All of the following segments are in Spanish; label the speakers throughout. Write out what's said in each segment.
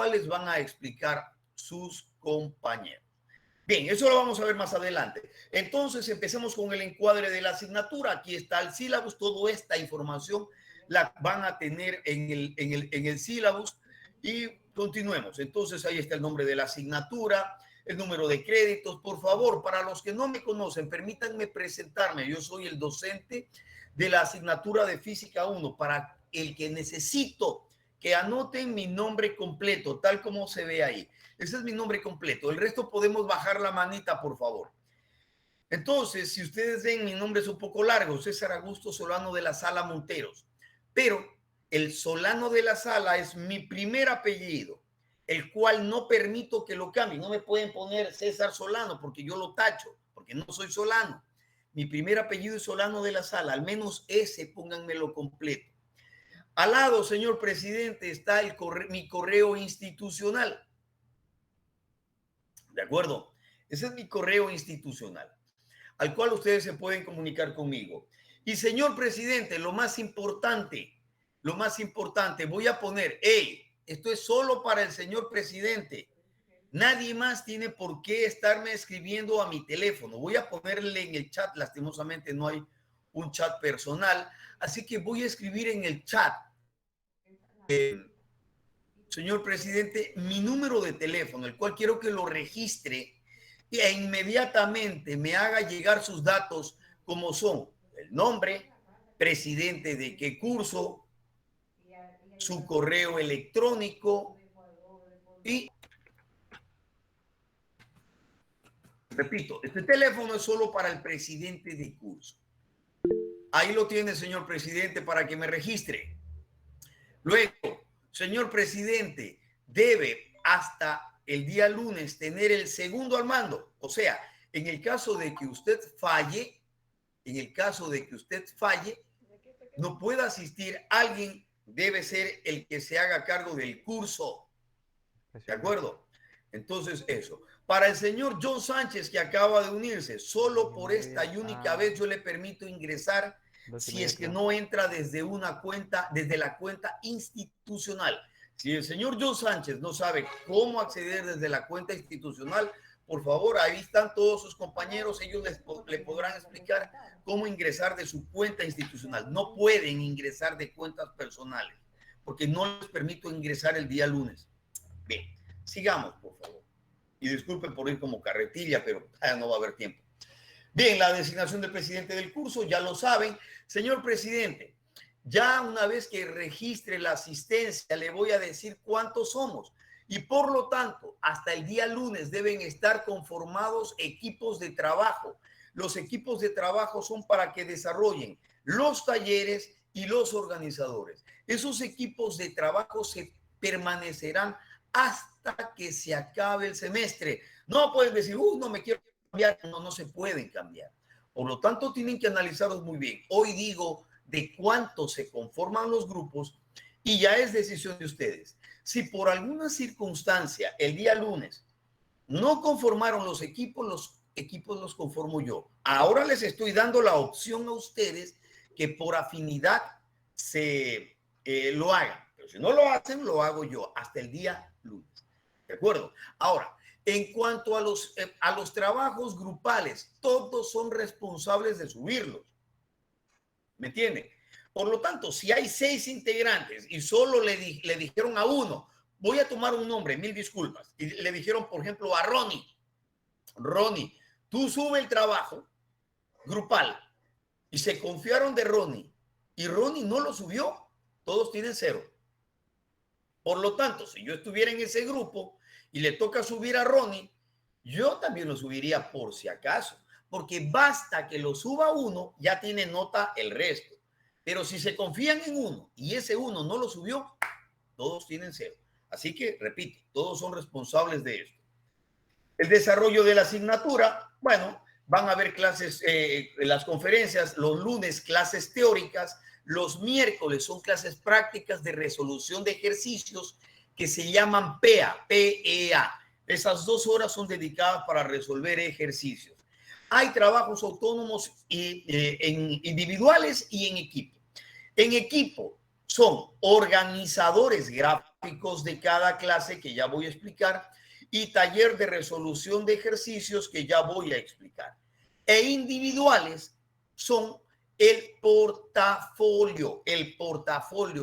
Speaker 1: cuales van a explicar sus compañeros. Bien, eso lo vamos a ver más adelante. Entonces, empecemos con el encuadre de la asignatura. Aquí está el sílabus. Toda esta información la van a tener en el sílabus y continuemos. Entonces, ahí está el nombre de la asignatura, el número de créditos. Por favor, para los que no me conocen, permítanme presentarme. Yo soy el docente de la asignatura de Física 1. Para el que necesito que anoten mi nombre completo, tal como se ve ahí. Ese es mi nombre completo. El resto podemos bajar la manita, por favor. Entonces, si ustedes ven, mi nombre es un poco largo, César Augusto Solano de la Sala Monteros. Pero el Solano de la Sala es mi primer apellido, el cual no permito que lo cambien. No me pueden poner César Solano porque yo lo tacho, porque no soy Solano. Mi primer apellido es Solano de la Sala, al menos ese pónganmelo completo. Al lado, señor presidente, está mi correo institucional. ¿De acuerdo? Ese es mi correo institucional, al cual ustedes se pueden comunicar conmigo. Y señor presidente, lo más importante, voy a poner, hey, esto es solo para el señor presidente. Nadie más tiene por qué estarme escribiendo a mi teléfono. Voy a ponerle en el chat, lastimosamente no hay un chat personal, así que voy a escribir en el chat. Señor presidente, mi número de teléfono, el cual quiero que lo registre e inmediatamente me haga llegar sus datos como son el nombre, presidente de qué curso, su correo electrónico y, repito, este teléfono es solo para el presidente de curso. Ahí lo tiene, señor presidente, para que me registre. Luego, señor presidente, debe hasta el día lunes tener el segundo al mando. O sea, en el caso de que usted falle, no pueda asistir, alguien debe ser el que se haga cargo del curso. ¿De acuerdo? Entonces, eso. Para el señor John Sánchez, que acaba de unirse, solo por esta y única vez yo le permito ingresar si es que no entra desde una cuenta, desde la cuenta institucional. Si el señor John Sánchez no sabe cómo acceder desde la cuenta institucional, por favor, ahí están todos sus compañeros, ellos le podrán explicar cómo ingresar de su cuenta institucional. No pueden ingresar de cuentas personales, porque no les permito ingresar el día lunes. Bien, sigamos, por favor. Y disculpen por ir como carretilla, pero ya no va a haber tiempo. Bien, la designación del presidente del curso, ya lo saben. Señor presidente, ya una vez que registre la asistencia, le voy a decir cuántos somos. Y por lo tanto, hasta el día lunes deben estar conformados equipos de trabajo. Los equipos de trabajo son para que desarrollen los talleres y los organizadores. Esos equipos de trabajo se permanecerán hasta que se acabe el semestre. No pueden decir, no me quiero cambiar. No se pueden cambiar. Por lo tanto, tienen que analizarlos muy bien. Hoy digo de cuánto se conforman los grupos y ya es decisión de ustedes. Si por alguna circunstancia el día lunes no conformaron los equipos los conformo yo. Ahora les estoy dando la opción a ustedes que por afinidad lo hagan. Pero si no lo hacen, lo hago yo hasta el día lunes. ¿De acuerdo? Ahora, en cuanto a los trabajos grupales, todos son responsables de subirlos. ¿Me entienden? Por lo tanto, si hay 6 integrantes y solo le dijeron a uno, voy a tomar un nombre, mil disculpas, y le dijeron, por ejemplo, a Ronnie, tú sube el trabajo grupal, y se confiaron de Ronnie, y Ronnie no lo subió, todos tienen 0. Por lo tanto, si yo estuviera en ese grupo y le toca subir a Ronnie, yo también lo subiría por si acaso, porque basta que lo suba uno, ya tiene nota el resto. Pero si se confían en uno y ese uno no lo subió, todos tienen 0. Así que, repito, todos son responsables de esto. El desarrollo de la asignatura, bueno, van a haber clases, las conferencias, los lunes clases teóricas, los miércoles son clases prácticas de resolución de ejercicios que se llaman PEA, PEA. Esas 2 horas son dedicadas para resolver ejercicios. Hay trabajos autónomos individuales y en equipo. En equipo son organizadores gráficos, gráficos de cada clase que ya voy a explicar y taller de resolución de ejercicios que ya voy a explicar. E individuales son el portafolio,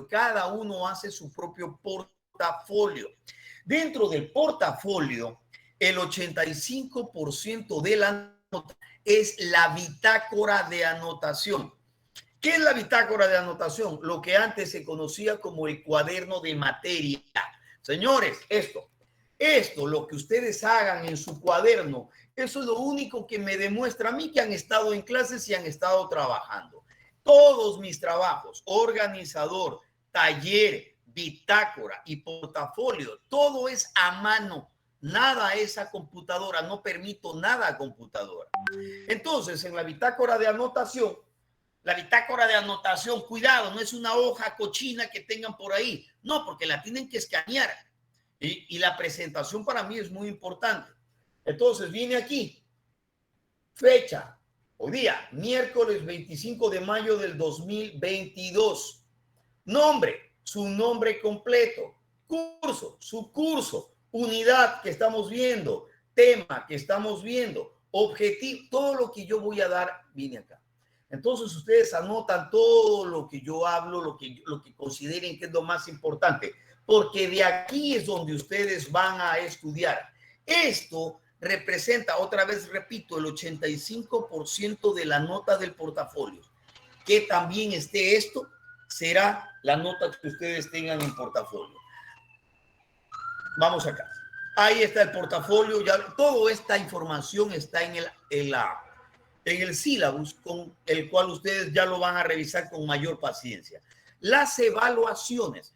Speaker 1: cada uno hace su propio portafolio. Dentro del portafolio, el 85% de la nota es la bitácora de anotación. ¿Qué es la bitácora de anotación? Lo que antes se conocía como el cuaderno de materia. Señores, esto, lo que ustedes hagan en su cuaderno, eso es lo único que me demuestra a mí que han estado en clases y han estado trabajando. Todos mis trabajos, organizador, taller, bitácora y portafolio, todo es a mano. Nada es a computadora, no permito nada a computadora. Entonces, en la bitácora de anotación, cuidado, no es una hoja cochina que tengan por ahí. No, porque la tienen que escanear. Y la presentación para mí es muy importante. Entonces, viene aquí. Fecha. Hoy día, miércoles 25 de mayo del 2022. Nombre, su nombre completo. Curso, su curso. Unidad que estamos viendo. Tema que estamos viendo. Objetivo. Todo lo que yo voy a dar viene acá. Entonces ustedes anotan todo lo que yo hablo, lo que consideren que es lo más importante, porque de aquí es donde ustedes van a estudiar. Esto representa, otra vez repito, el 85% de la nota del portafolio. Que también esté esto, será la nota que ustedes tengan en portafolio. Vamos acá. Ahí está el portafolio, ya toda esta información está en el sílabus, con el cual ustedes ya lo van a revisar con mayor paciencia. Las evaluaciones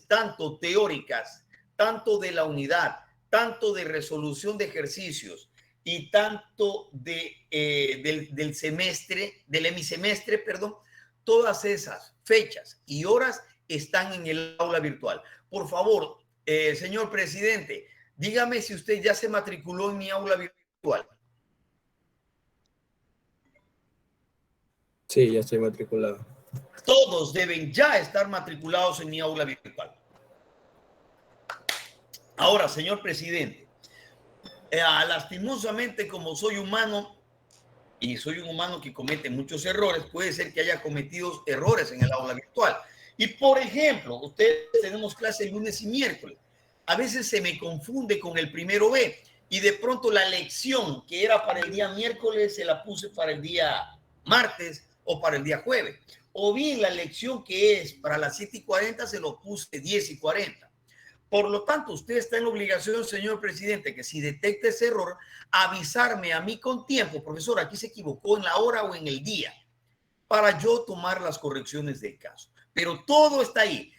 Speaker 1: tanto teóricas, tanto de la unidad, tanto de resolución de ejercicios y tanto del semestre, del hemisemestre, perdón, todas esas fechas y horas están en el aula virtual. Por favor, señor presidente, dígame si usted ya se matriculó en mi aula virtual.
Speaker 2: Sí, ya estoy matriculado.
Speaker 1: Todos deben ya estar matriculados en mi aula virtual. Ahora, señor presidente, lastimosamente, como soy humano y soy un humano que comete muchos errores, puede ser que haya cometido errores en el aula virtual. Y, por ejemplo, ustedes tenemos clase lunes y miércoles. A veces se me confunde con el primero B y de pronto la lección que era para el día miércoles se la puse para el día martes o para el día jueves. O bien la lección que es para las 7:40 se lo puse 10:40. Por lo tanto, usted está en la obligación, señor presidente, que si detecta ese error, avisarme a mí con tiempo. Profesor, aquí se equivocó en la hora o en el día, para yo tomar las correcciones del caso. Pero todo está ahí.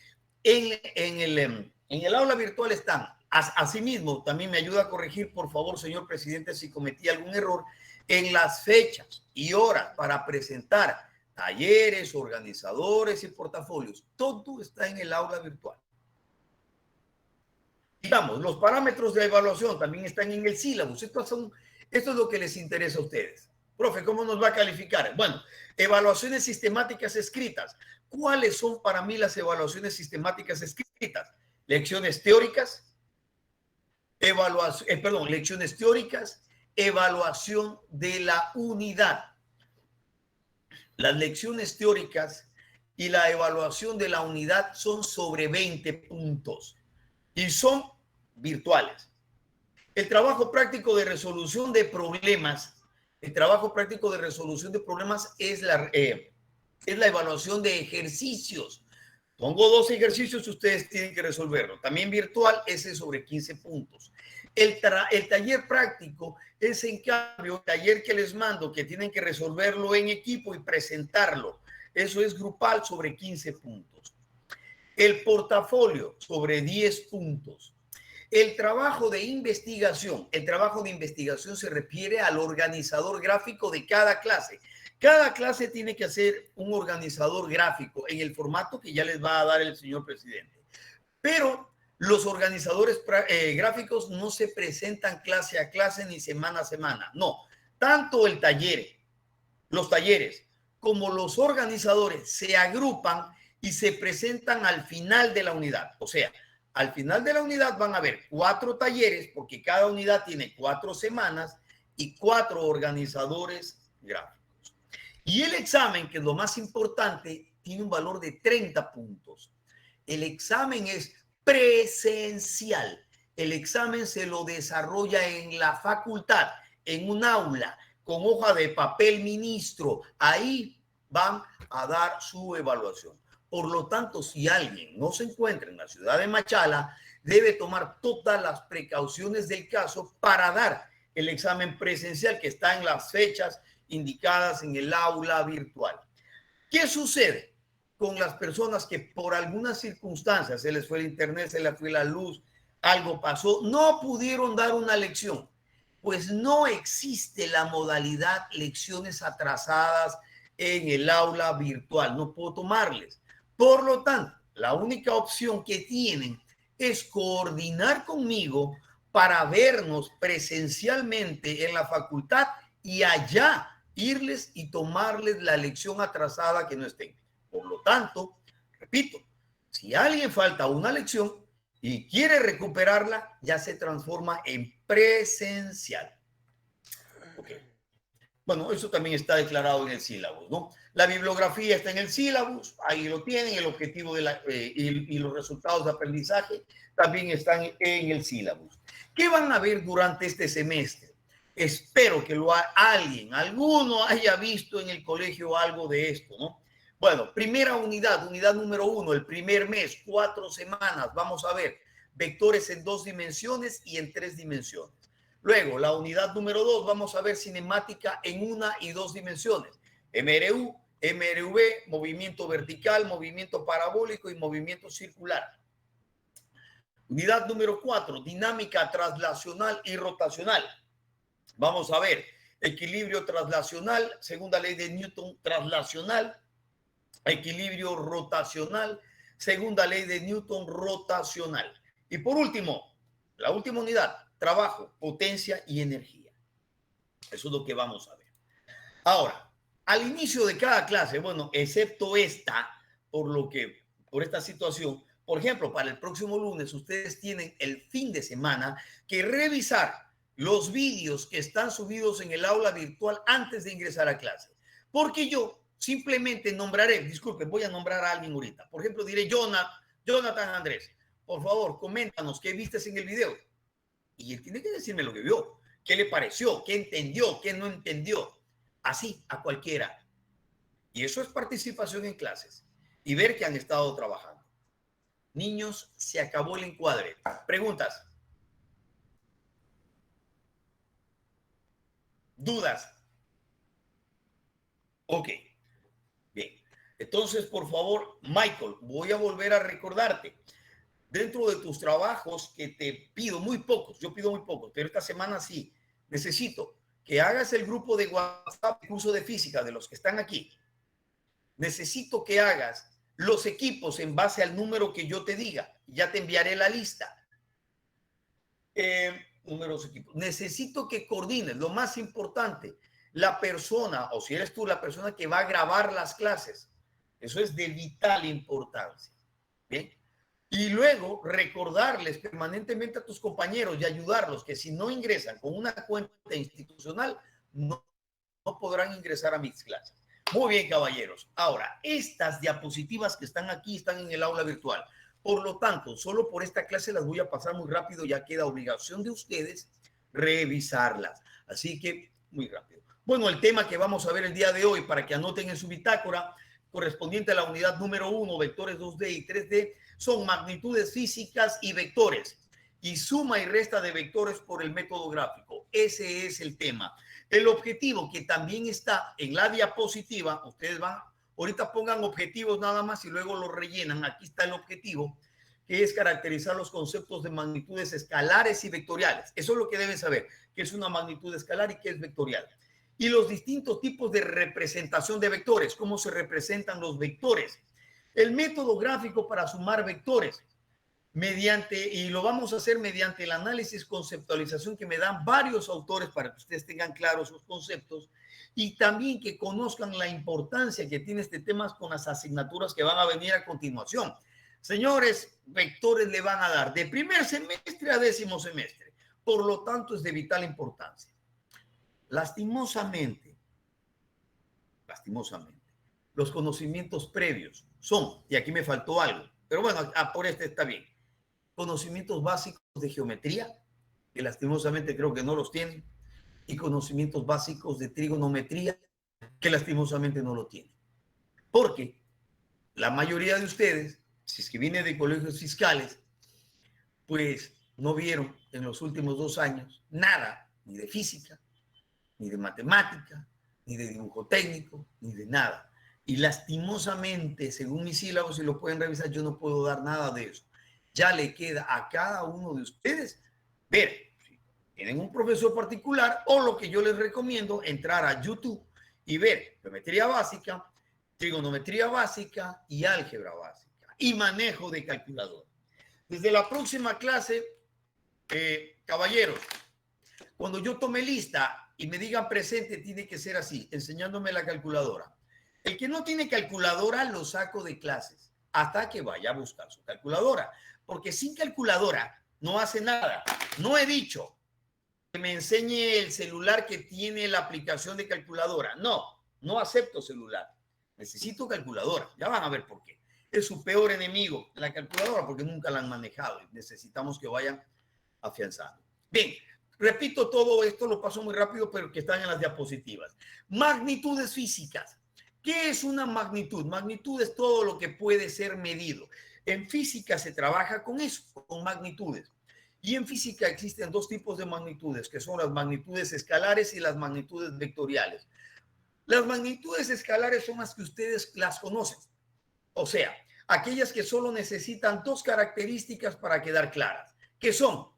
Speaker 1: En el aula virtual están. Asimismo, también me ayuda a corregir, por favor, señor presidente, si cometí algún error en las fechas y horas para presentar talleres, organizadores y portafolios. Todo está en el aula virtual. Digamos, los parámetros de evaluación también están en el sílabus. Esto es lo que les interesa a ustedes. Profe, ¿cómo nos va a calificar? Bueno, evaluaciones sistemáticas escritas. ¿Cuáles son para mí las evaluaciones sistemáticas escritas? Lecciones teóricas, lecciones teóricas, evaluación de la unidad. Las lecciones teóricas y la evaluación de la unidad son sobre 20 puntos y son virtuales. El trabajo práctico de resolución de problemas, es la evaluación de ejercicios. Pongo 2 ejercicios y ustedes tienen que resolverlo. También virtual, ese es sobre 15 puntos. El taller práctico es, en cambio, el taller que les mando, que tienen que resolverlo en equipo y presentarlo. Eso es grupal sobre 15 puntos. El portafolio sobre 10 puntos. El trabajo de investigación se refiere al organizador gráfico de cada clase. Cada clase tiene que hacer un organizador gráfico en el formato que ya les va a dar el señor presidente. Pero los organizadores gráficos no se presentan clase a clase ni semana a semana. No, tanto los talleres, como los organizadores se agrupan y se presentan al final de la unidad. O sea, al final de la unidad van a haber 4 talleres, porque cada unidad tiene 4 semanas y 4 organizadores gráficos. Y el examen, que es lo más importante, tiene un valor de 30 puntos. El examen es presencial. El examen se lo desarrolla en la facultad, en un aula, con hoja de papel ministro. Ahí van a dar su evaluación. Por lo tanto, si alguien no se encuentra en la ciudad de Machala, debe tomar todas las precauciones del caso para dar el examen presencial, que está en las fechas indicadas en el aula virtual. ¿Qué sucede con las personas que por algunas circunstancias, se les fue el internet, se les fue la luz, algo pasó, no pudieron dar una lección? Pues no existe la modalidad lecciones atrasadas en el aula virtual, no puedo tomarles. Por lo tanto, la única opción que tienen es coordinar conmigo para vernos presencialmente en la facultad y allá irles y tomarles la lección atrasada que no estén. Por lo tanto, repito, si alguien falta una lección y quiere recuperarla, ya se transforma en presencial. Okay. Bueno, eso también está declarado en el sílabus, ¿no? La bibliografía está en el sílabus, ahí lo tienen, el objetivo de y los resultados de aprendizaje también están en el sílabus. ¿Qué van a ver durante este semestre? Espero que alguno haya visto en el colegio algo de esto, ¿no? Bueno, primera unidad número 1, el primer mes, 4 semanas, vamos a ver vectores en 2 dimensiones y en 3 dimensiones. Luego, la unidad número 2, vamos a ver cinemática en 1 y 2 dimensiones. MRU, MRV, movimiento vertical, movimiento parabólico y movimiento circular. Unidad número 4, dinámica traslacional y rotacional. Vamos a ver equilibrio traslacional, segunda ley de Newton traslacional, equilibrio rotacional, segunda ley de Newton rotacional. Y por último, la última unidad, trabajo, potencia y energía. Eso es lo que vamos a ver. Ahora, al inicio de cada clase, bueno, excepto esta, por esta situación, por ejemplo, para el próximo lunes, ustedes tienen el fin de semana que revisar los vídeos que están subidos en el aula virtual antes de ingresar a clase. Porque yo simplemente nombraré, disculpen, voy a nombrar a alguien ahorita. Por ejemplo, diré Jonathan Andrés, por favor, coméntanos qué viste en el video. Y él tiene que decirme lo que vio, qué le pareció, qué entendió, qué no entendió. Así, a cualquiera. Y eso es participación en clases y ver que han estado trabajando. Niños, se acabó el encuadre. ¿Preguntas? ¿Dudas? Ok. Bien. Entonces, por favor, Michael, voy a volver a recordarte. Dentro de tus trabajos que te pido, muy pocos, yo pido muy pocos, pero esta semana sí, necesito que hagas el grupo de WhatsApp, curso de física de los que están aquí. Necesito que hagas los equipos en base al número que yo te diga. Ya te enviaré la lista. Números, equipos. Necesito que coordines, lo más importante, la persona, o si eres tú la persona que va a grabar las clases. Eso es de vital importancia. Bien. Y luego recordarles permanentemente a tus compañeros y ayudarlos que si no ingresan con una cuenta institucional, no podrán ingresar a mis clases. Muy bien, caballeros. Ahora, estas diapositivas que están aquí están en el aula virtual. Por lo tanto, solo por esta clase las voy a pasar muy rápido, ya queda obligación de ustedes revisarlas. Así que, muy rápido. Bueno, el tema que vamos a ver el día de hoy, para que anoten en su bitácora, correspondiente a la unidad número 1, vectores 2D y 3D, son magnitudes físicas y vectores, y suma y resta de vectores por el método gráfico. Ese es el tema. El objetivo, que también está en la diapositiva, ustedes van, ahorita pongan objetivos nada más y luego lo rellenan. Aquí está el objetivo, que es caracterizar los conceptos de magnitudes escalares y vectoriales. Eso es lo que deben saber, qué es una magnitud escalar y qué es vectorial. Y los distintos tipos de representación de vectores, cómo se representan los vectores. El método gráfico para sumar vectores, y lo vamos a hacer mediante el análisis conceptualización que me dan varios autores para que ustedes tengan claros sus conceptos, y también que conozcan la importancia que tiene este tema con las asignaturas que van a venir a continuación. Señores, vectores le van a dar de primer semestre a 10º semestre. Por lo tanto, es de vital importancia. Lastimosamente, los conocimientos previos son, y aquí me faltó algo, pero bueno, por este está bien, conocimientos básicos de geometría, que lastimosamente creo que no los tienen, y conocimientos básicos de trigonometría, que lastimosamente no lo tienen. Porque la mayoría de ustedes, si es que viene de colegios fiscales, pues no vieron en los últimos 2 años nada, ni de física, ni de matemática, ni de dibujo técnico, ni de nada. Y lastimosamente, según mis sílabos, si lo pueden revisar, yo no puedo dar nada de eso. Ya le queda a cada uno de ustedes ver si tienen un profesor particular o lo que yo les recomiendo, entrar a YouTube y ver geometría básica, trigonometría básica y álgebra básica y manejo de calculadora. Desde la próxima clase, caballeros, cuando yo tome lista y me digan presente, tiene que ser así, enseñándome la calculadora. El que no tiene calculadora lo saco de clases hasta que vaya a buscar su calculadora, porque sin calculadora no hace nada. No he dicho que me enseñe el celular que tiene la aplicación de calculadora. No, no acepto celular. Necesito calculadora. Ya van a ver por qué. Es su peor enemigo, la calculadora, porque nunca la han manejado. Necesitamos que vayan afianzando. Bien, repito todo esto, lo paso muy rápido, pero que están en las diapositivas. Magnitudes físicas. ¿Qué es una magnitud? Magnitud es todo lo que puede ser medido. En física se trabaja con eso, con magnitudes. Y en física existen 2 tipos de magnitudes, que son las magnitudes escalares y las magnitudes vectoriales. Las magnitudes escalares son las que ustedes las conocen. O sea, aquellas que solo necesitan 2 características para quedar claras, que son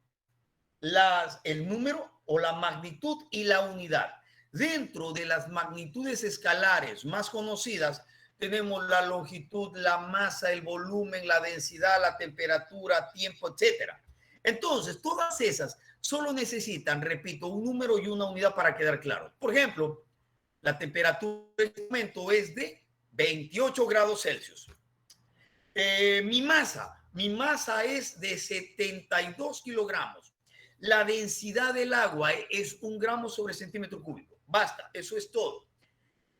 Speaker 1: el número o la magnitud y la unidad. Dentro de las magnitudes escalares más conocidas, tenemos la longitud, la masa, el volumen, la densidad, la temperatura, tiempo, etcétera. Entonces, todas esas solo necesitan, repito, un número y una unidad para quedar claro. Por ejemplo, la temperatura en este momento es de 28 grados Celsius. Mi masa es de 72 kilogramos. La densidad del agua es 1 gramo sobre centímetro cúbico. Basta, eso es todo.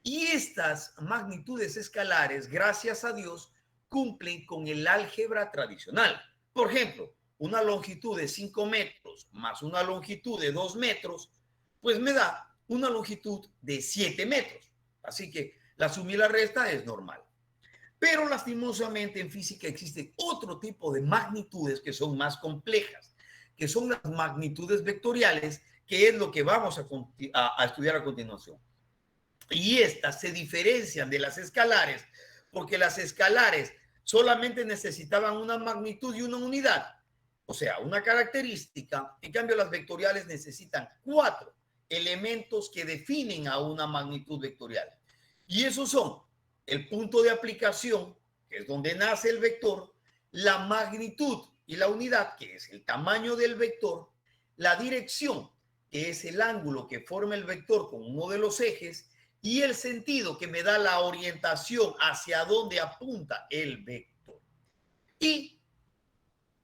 Speaker 1: Y estas magnitudes escalares, gracias a Dios, cumplen con el álgebra tradicional. Por ejemplo, una longitud de 5 metros más una longitud de 2 metros, pues me da una longitud de 7 metros. Así que la suma y la resta es normal. Pero lastimosamente en física existe otro tipo de magnitudes que son más complejas, que son las magnitudes vectoriales, que es lo que vamos a estudiar a continuación. Y estas se diferencian de las escalares, porque las escalares solamente necesitaban una magnitud y una unidad, o sea, una característica. En cambio, las vectoriales necesitan 4 elementos que definen a una magnitud vectorial. Y esos son el punto de aplicación, que es donde nace el vector, la magnitud y la unidad, que es el tamaño del vector, la dirección, que es el ángulo que forma el vector con uno de los ejes, y el sentido, que me da la orientación hacia dónde apunta el vector. Y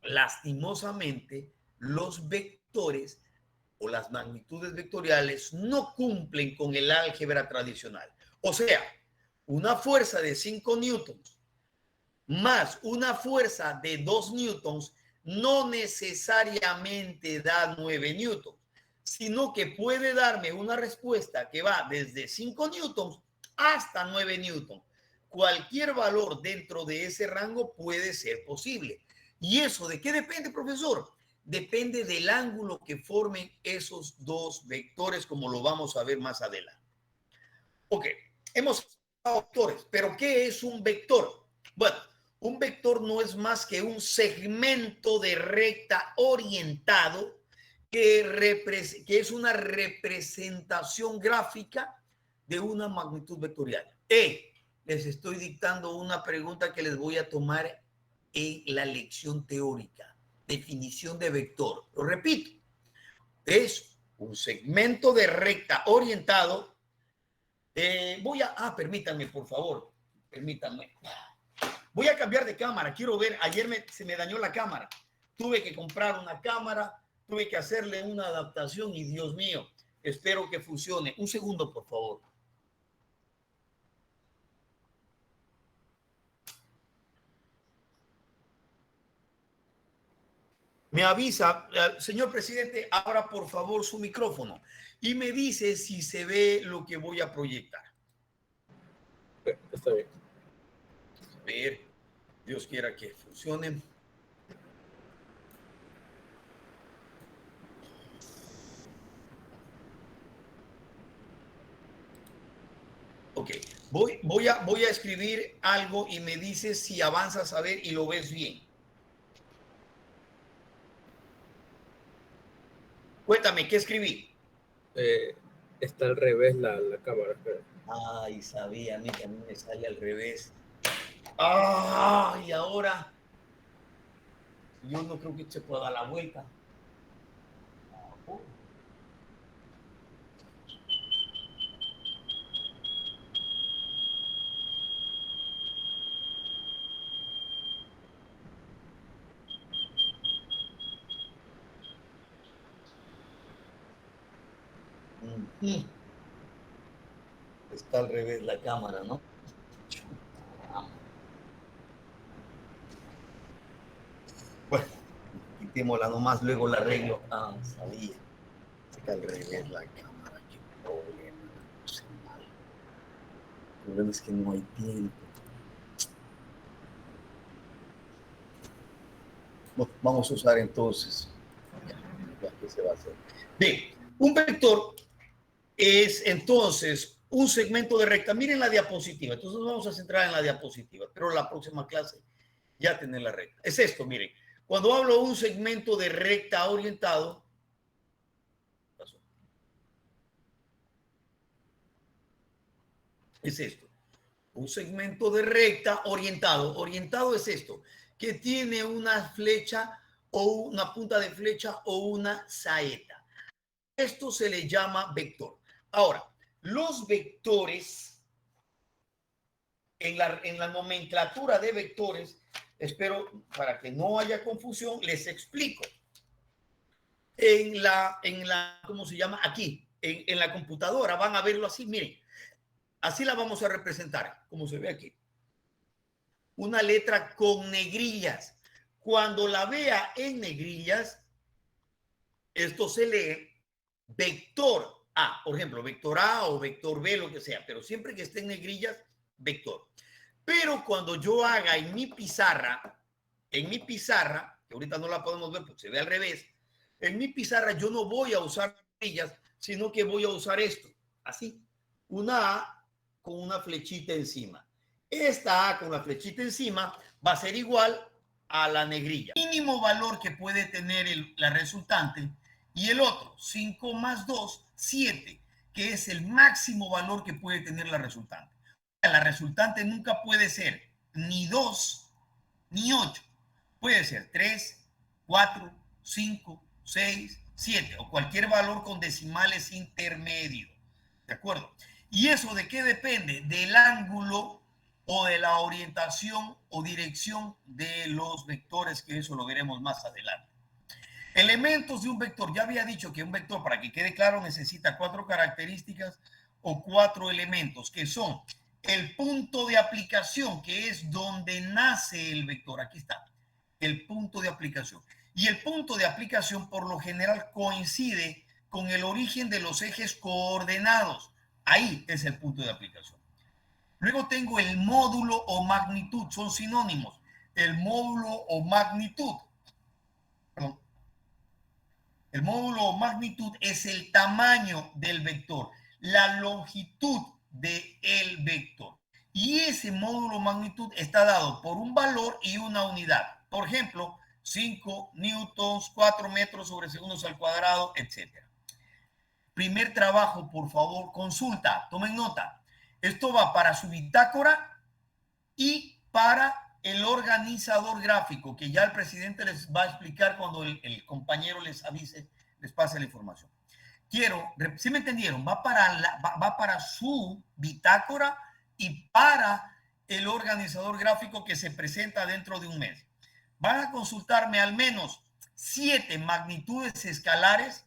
Speaker 1: lastimosamente, los vectores o las magnitudes vectoriales no cumplen con el álgebra tradicional. O sea, una fuerza de 5 newtons más una fuerza de 2 newtons no necesariamente da 9 newtons, sino que puede darme una respuesta que va desde 5 newtons hasta 9 newtons. Cualquier valor dentro de ese rango puede ser posible. ¿Y eso de qué depende, profesor? Depende del ángulo que formen esos 2 vectores, como lo vamos a ver más adelante. Ok, hemos vectores, pero ¿qué es un vector? Bueno, un vector no es más que un segmento de recta orientado que es una representación gráfica de una magnitud vectorial. Les estoy dictando una pregunta que les voy a tomar en la lección teórica. Definición de vector. Lo repito, es un segmento de recta orientado Permítanme, por favor. Permítanme. Voy a cambiar de cámara. Quiero ver. Ayer se me dañó la cámara. Tuve que comprar una cámara. Tuve que hacerle una adaptación y Dios mío, espero que funcione. Un segundo, por favor. Me avisa, señor presidente, abra por favor su micrófono y me dice si se ve lo que voy a proyectar.
Speaker 2: Está bien.
Speaker 1: A ver, Dios quiera que funcione. Ok, voy a escribir algo y me dices si avanzas a ver y lo ves bien. Cuéntame, ¿qué escribí?
Speaker 2: Está al revés la cámara.
Speaker 1: Ay, sabía, a mí también me sale al revés. Ay, ahora yo no creo que se pueda dar la vuelta. Está al revés la cámara, ¿no? Bueno, quitémosla nomás, luego la arreglo. Ah, sabía. Está al revés la cámara, qué problema. No sé mal. El problema es que no hay tiempo. No, vamos a usar entonces. Ya, ¿qué se va a hacer? Bien, un vector es entonces un segmento de recta. Miren la diapositiva. Entonces nos vamos a centrar en la diapositiva, pero la próxima clase ya tener la recta. Es esto, miren. Cuando hablo de un segmento de recta orientado, es esto. Un segmento de recta orientado. Orientado es esto, que tiene una flecha o una punta de flecha o una saeta. Esto se le llama vector. Ahora, los vectores, en la nomenclatura de vectores, espero para que no haya confusión, les explico. ¿Cómo se llama? Aquí, en la computadora, van a verlo así, miren. Así la vamos a representar, como se ve aquí. Una letra con negrillas. Cuando la vea en negrillas, esto se lee vector A, por ejemplo, vector A o vector B, lo que sea, pero siempre que esté en negrillas, vector. Pero cuando yo haga en mi pizarra, que ahorita no la podemos ver porque se ve al revés, en mi pizarra yo no voy a usar negrillas, sino que voy a usar esto, así, una A con una flechita encima. Esta A con la flechita encima va a ser igual a la negrilla. El mínimo valor que puede tener la resultante y el otro, 5 más 2, 7, que es el máximo valor que puede tener la resultante. La resultante nunca puede ser ni 2 ni 8. Puede ser 3, 4, 5, 6, 7 o cualquier valor con decimales intermedios. ¿De acuerdo? ¿Y eso de qué depende? Del ángulo o de la orientación o dirección de los vectores, que eso lo veremos más adelante. Elementos de un vector. Ya había dicho que un vector, para que quede claro, necesita 4 características o 4 elementos, que son el punto de aplicación, que es donde nace el vector. Aquí está, el punto de aplicación. Y el punto de aplicación por lo general coincide con el origen de los ejes coordenados. Ahí es el punto de aplicación. Luego tengo el módulo o magnitud, son sinónimos. El módulo o magnitud. Perdón. El módulo o magnitud es el tamaño del vector, la longitud del vector. Y ese módulo o magnitud está dado por un valor y una unidad. Por ejemplo, 5 newtons, 4 metros sobre segundos al cuadrado, etc. Primer trabajo, por favor, consulta, tomen nota. Esto va para su bitácora y para el organizador gráfico, que ya el presidente les va a explicar cuando el compañero les avise, les pase la información. ¿sí me entendieron? Va para su bitácora y para el organizador gráfico que se presenta dentro de un mes. Van a consultarme al menos 7 magnitudes escalares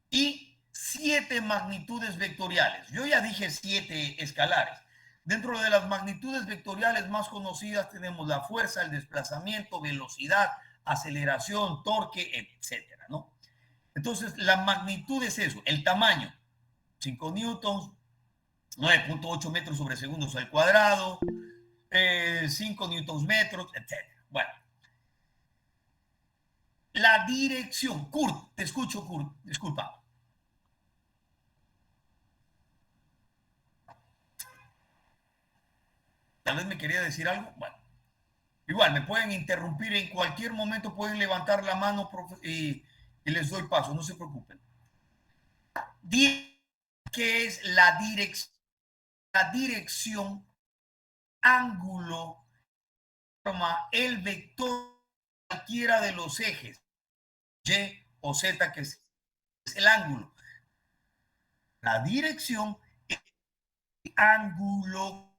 Speaker 1: y 7 magnitudes vectoriales. Yo ya dije 7 escalares. Dentro de las magnitudes vectoriales más conocidas tenemos la fuerza, el desplazamiento, velocidad, aceleración, torque, etcétera, ¿no? Entonces, la magnitud es eso, el tamaño, 5 newtons, 9.8 metros sobre segundos al cuadrado, 5 newtons metros, etcétera. Bueno, la dirección, Kurt, te escucho, Kurt, disculpa. Tal vez me quería decir algo. Bueno, igual me pueden interrumpir en cualquier momento, pueden levantar la mano y les doy paso, no se preocupen. ¿Qué es la dirección? La dirección, ángulo, forma el vector cualquiera de los ejes, Y o Z, que es el ángulo. La dirección, el ángulo,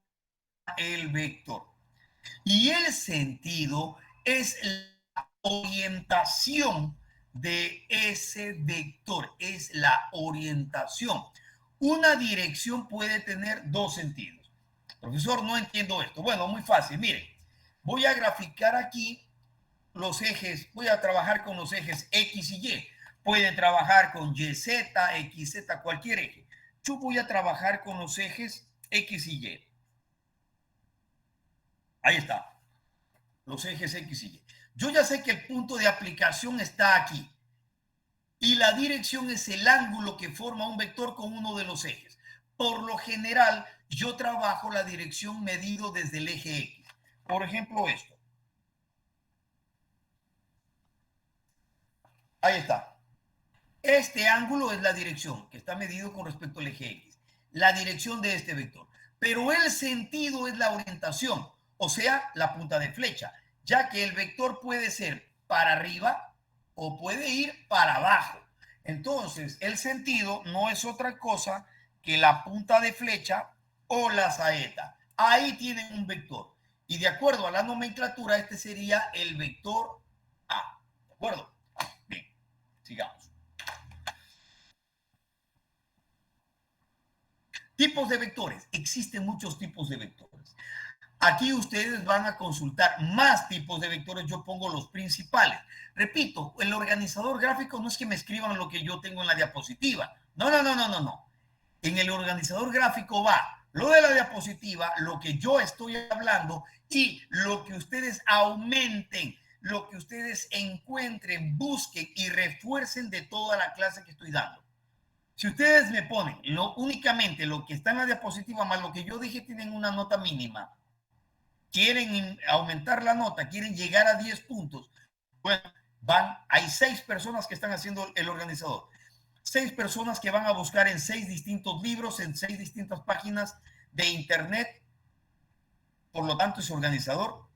Speaker 1: el vector. Y el sentido es la orientación de ese vector, es la orientación. Una dirección puede tener dos sentidos. Profesor, no entiendo esto. Bueno, muy fácil. Miren, voy a graficar aquí los ejes, voy a trabajar con los ejes X y Y. Pueden trabajar con YZ, XZ, cualquier eje. Yo voy a trabajar con los ejes X y Y. Ahí está, los ejes X y Y. Yo ya sé que el punto de aplicación está aquí. Y la dirección es el ángulo que forma un vector con uno de los ejes. Por lo general, yo trabajo la dirección medido desde el eje X. Por ejemplo, esto. Ahí está. Este ángulo es la dirección que está medido con respecto al eje X. La dirección de este vector. Pero el sentido es la orientación, o sea, la punta de flecha, ya que el vector puede ser para arriba o puede ir para abajo. Entonces, el sentido no es otra cosa que la punta de flecha o la saeta. Ahí tienen un vector. Y de acuerdo a la nomenclatura, este sería el vector A. ¿De acuerdo? Bien, sigamos. Tipos de vectores. Existen muchos tipos de vectores. Aquí ustedes van a consultar más tipos de vectores. Yo pongo los principales. Repito, el organizador gráfico no es que me escriban lo que yo tengo en la diapositiva. No, no, no, no, no, no. En el organizador gráfico va lo de la diapositiva, lo que yo estoy hablando y lo que ustedes aumenten, lo que ustedes encuentren, busquen y refuercen de toda la clase que estoy dando. Si ustedes me ponen únicamente lo que está en la diapositiva más lo que yo dije, tienen una nota mínima. Quieren aumentar la nota, quieren llegar a 10 puntos. Bueno, hay 6 personas que están haciendo el organizador. 6 personas que van a buscar en 6 distintos libros, en 6 distintas páginas de internet. Por lo tanto, ese organizador,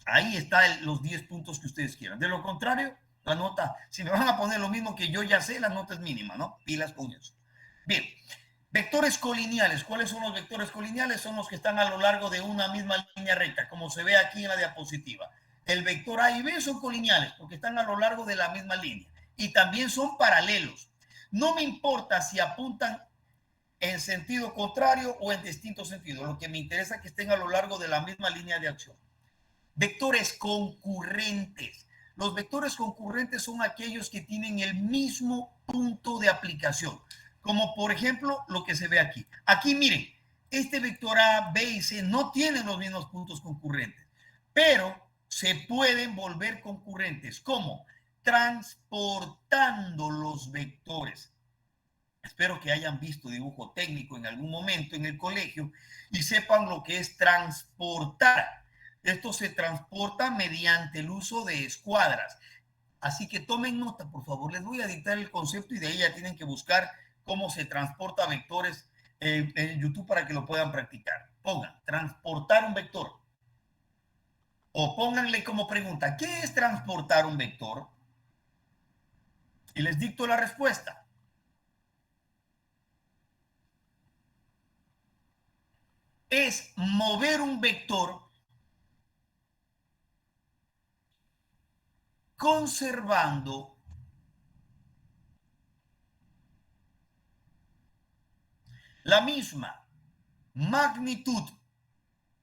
Speaker 1: ahí están los 10 puntos que ustedes quieran. De lo contrario, la nota, si me van a poner lo mismo que yo ya sé, la nota es mínima, ¿no? Pilas con eso. Bien, vectores colineales. ¿Cuáles son los vectores colineales? Son los que están a lo largo de una misma línea recta, como se ve aquí en la diapositiva. El vector A y B son colineales porque están a lo largo de la misma línea y también son paralelos. No me importa si apuntan en sentido contrario o en distinto sentido. Lo que me interesa es que estén a lo largo de la misma línea de acción. Vectores concurrentes. Los vectores concurrentes son aquellos que tienen el mismo punto de aplicación, como por ejemplo lo que se ve aquí. Aquí miren, este vector A, B y C no tienen los mismos puntos concurrentes, pero se pueden volver concurrentes. ¿Cómo? Transportando los vectores. Espero que hayan visto dibujo técnico en algún momento en el colegio y sepan lo que es transportar. Esto se transporta mediante el uso de escuadras. Así que tomen nota, por favor. Les voy a dictar el concepto y de ahí ya tienen que buscar cómo se transporta vectores en YouTube para que lo puedan practicar. Pongan, transportar un vector. O pónganle como pregunta, ¿qué es transportar un vector? Y les dicto la respuesta. Es mover un vector conservando la misma magnitud,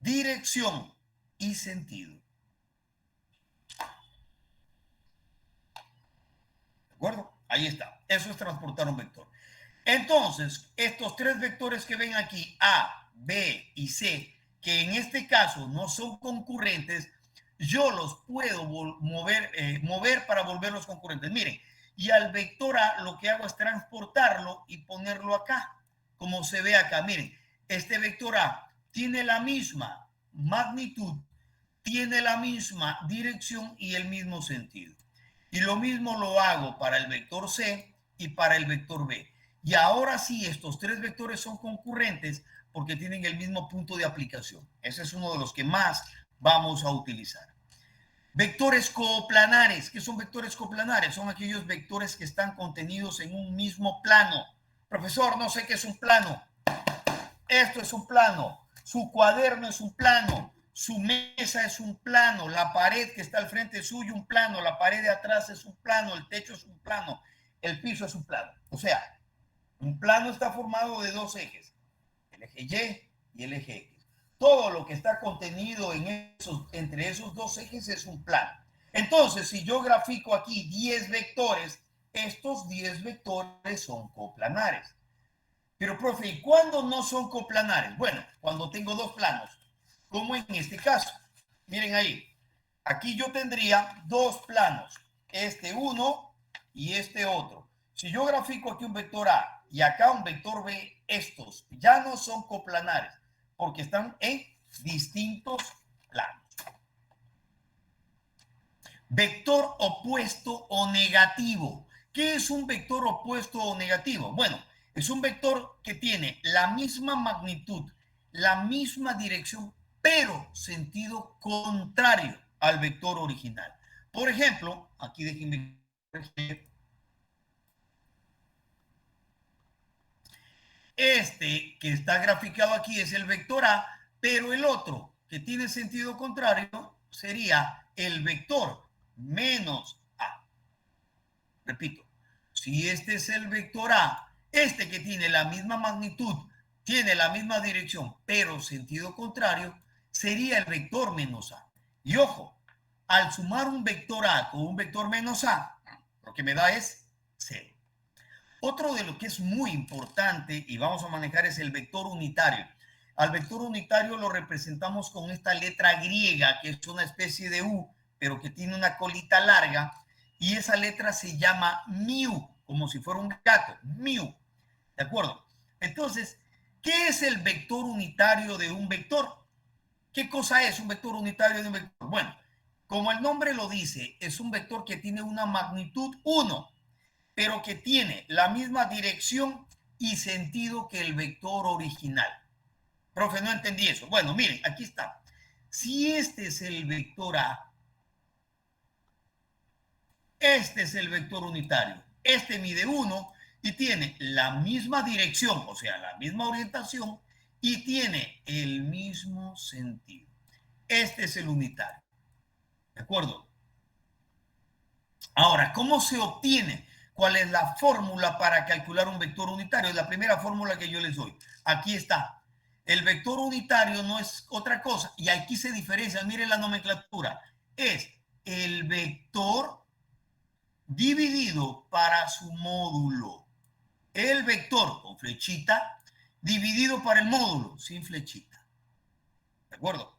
Speaker 1: dirección y sentido. ¿De acuerdo? Ahí está. Eso es transportar un vector. Entonces, estos tres vectores que ven aquí, A, B y C, que en este caso no son concurrentes, yo los puedo mover para volverlos concurrentes. Miren, y al vector A lo que hago es transportarlo y ponerlo acá, como se ve acá. Miren, este vector A tiene la misma magnitud, tiene la misma dirección y el mismo sentido. Y lo mismo lo hago para el vector C y para el vector B. Y ahora sí, estos tres vectores son concurrentes porque tienen el mismo punto de aplicación. Ese es uno de los que más vamos a utilizar. Vectores coplanares. ¿Qué son vectores coplanares? Son aquellos vectores que están contenidos en un mismo plano. Profesor, no sé qué es un plano. Esto es un plano. Su cuaderno es un plano. Su mesa es un plano. La pared que está al frente suyo, un plano. La pared de atrás es un plano. El techo es un plano. El piso es un plano. O sea, un plano está formado de dos ejes, el eje Y y el eje X. Todo lo que está contenido entre esos dos ejes es un plano. Entonces, si yo grafico aquí 10 vectores, estos 10 vectores son coplanares. Pero, profe, ¿y cuándo no son coplanares? Bueno, cuando tengo dos planos, como en este caso. Miren ahí, aquí yo tendría dos planos, este uno y este otro. Si yo grafico aquí un vector A y acá un vector B, estos ya no son coplanares porque están en distintos planos. Vector opuesto o negativo. ¿Qué es un vector opuesto o negativo? Bueno, es un vector que tiene la misma magnitud, la misma dirección, pero sentido contrario al vector original. Por ejemplo, aquí déjenme. Este que está graficado aquí es el vector A, pero el otro que tiene sentido contrario sería el vector menos A. Repito, si este es el vector A, este que tiene la misma magnitud, tiene la misma dirección, pero sentido contrario, sería el vector menos A. Y ojo, al sumar un vector A con un vector menos A, lo que me da es 0. Otro de lo que es muy importante y vamos a manejar es el vector unitario. Al vector unitario lo representamos con esta letra griega, que es una especie de U, pero que tiene una colita larga, y esa letra se llama mu, como si fuera un gato, mu. ¿De acuerdo? Entonces, ¿qué es el vector unitario de un vector? ¿Qué cosa es un vector unitario de un vector? Bueno, como el nombre lo dice, es un vector que tiene una magnitud 1, pero que tiene la misma dirección y sentido que el vector original. Profe, no entendí eso. Bueno, miren, aquí está. Si este es el vector A, este es el vector unitario. Este mide 1 y tiene la misma dirección, o sea, la misma orientación y tiene el mismo sentido. Este es el unitario. ¿De acuerdo? Ahora, ¿cómo se obtiene? ¿Cuál es la fórmula para calcular un vector unitario? Es la primera fórmula que yo les doy. Aquí está. El vector unitario no es otra cosa. Y aquí se diferencia. Miren la nomenclatura. Es el vector dividido para su módulo. El vector con flechita dividido para el módulo sin flechita. ¿De acuerdo?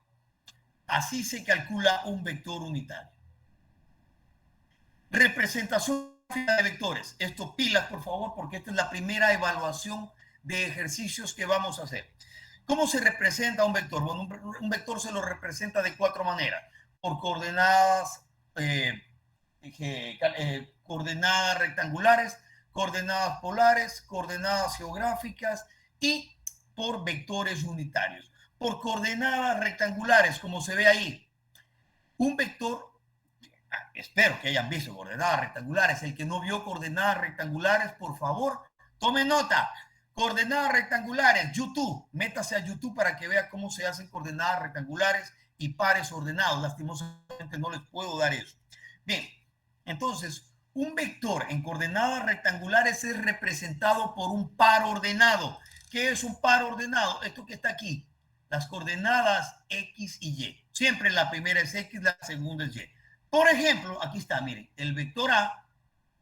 Speaker 1: Así se calcula un vector unitario. Representación de vectores. Esto pilas, por favor, porque esta es la primera evaluación de ejercicios que vamos a hacer. ¿Cómo se representa un vector? Bueno, un vector se lo representa de 4 maneras. Por coordenadas, coordenadas rectangulares, coordenadas polares, coordenadas geográficas y por vectores unitarios. Por coordenadas rectangulares, como se ve ahí, un vector espero que hayan visto coordenadas rectangulares. El que no vio coordenadas rectangulares, por favor, tome nota. Coordenadas rectangulares, YouTube. Métase a YouTube para que vea cómo se hacen coordenadas rectangulares y pares ordenados. Lastimosamente no les puedo dar eso. Bien, entonces, un vector en coordenadas rectangulares es representado por un par ordenado. ¿Qué es un par ordenado? Esto que está aquí. Las coordenadas X y Y. Siempre la primera es X, la segunda es Y. Por ejemplo, aquí está, miren, el vector A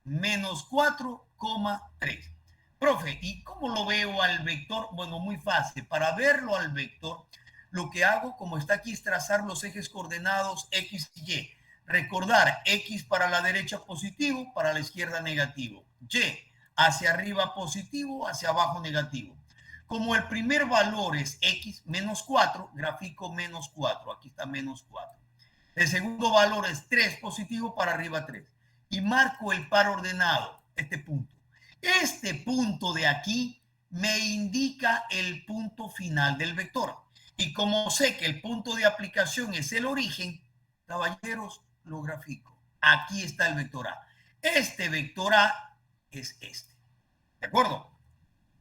Speaker 1: menos 4,3. Profe, ¿y cómo lo veo al vector? Bueno, muy fácil. Para verlo al vector, lo que hago, como está aquí, es trazar los ejes coordenados X y Y. Recordar, X para la derecha positivo, para la izquierda negativo. Y, hacia arriba positivo, hacia abajo negativo. Como el primer valor es X menos 4, grafico menos 4. Aquí está menos 4. El segundo valor es 3 positivo, para arriba 3. Y marco el par ordenado, este punto. Este punto de aquí me indica el punto final del vector. Y como sé que el punto de aplicación es el origen, caballeros, lo grafico. Aquí está el vector A. Este vector A es este. ¿De acuerdo?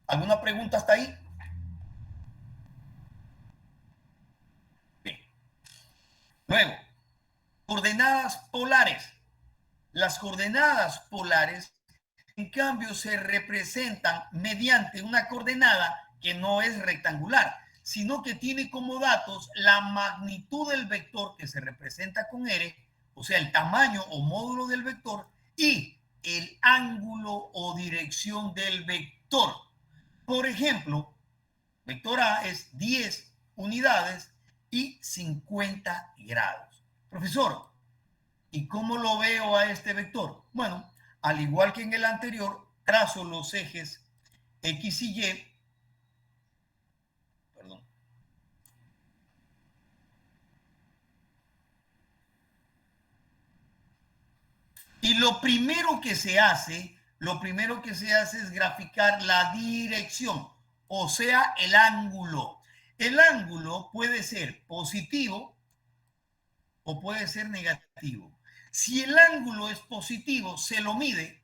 Speaker 1: ¿Alguna pregunta hasta ahí? Bien. Luego, coordenadas polares. Las coordenadas polares, en cambio, se representan mediante una coordenada que no es rectangular, sino que tiene como datos la magnitud del vector que se representa con R, o sea, el tamaño o módulo del vector, y el ángulo o dirección del vector. Por ejemplo, vector A es 10 unidades y 50 grados. Profesor, ¿y cómo lo veo a este vector? Bueno, al igual que en el anterior, trazo los ejes X y Y. Perdón. Y lo primero que se hace es graficar la dirección, o sea, el ángulo. El ángulo puede ser positivo o puede ser negativo. Si el ángulo es positivo, se lo mide.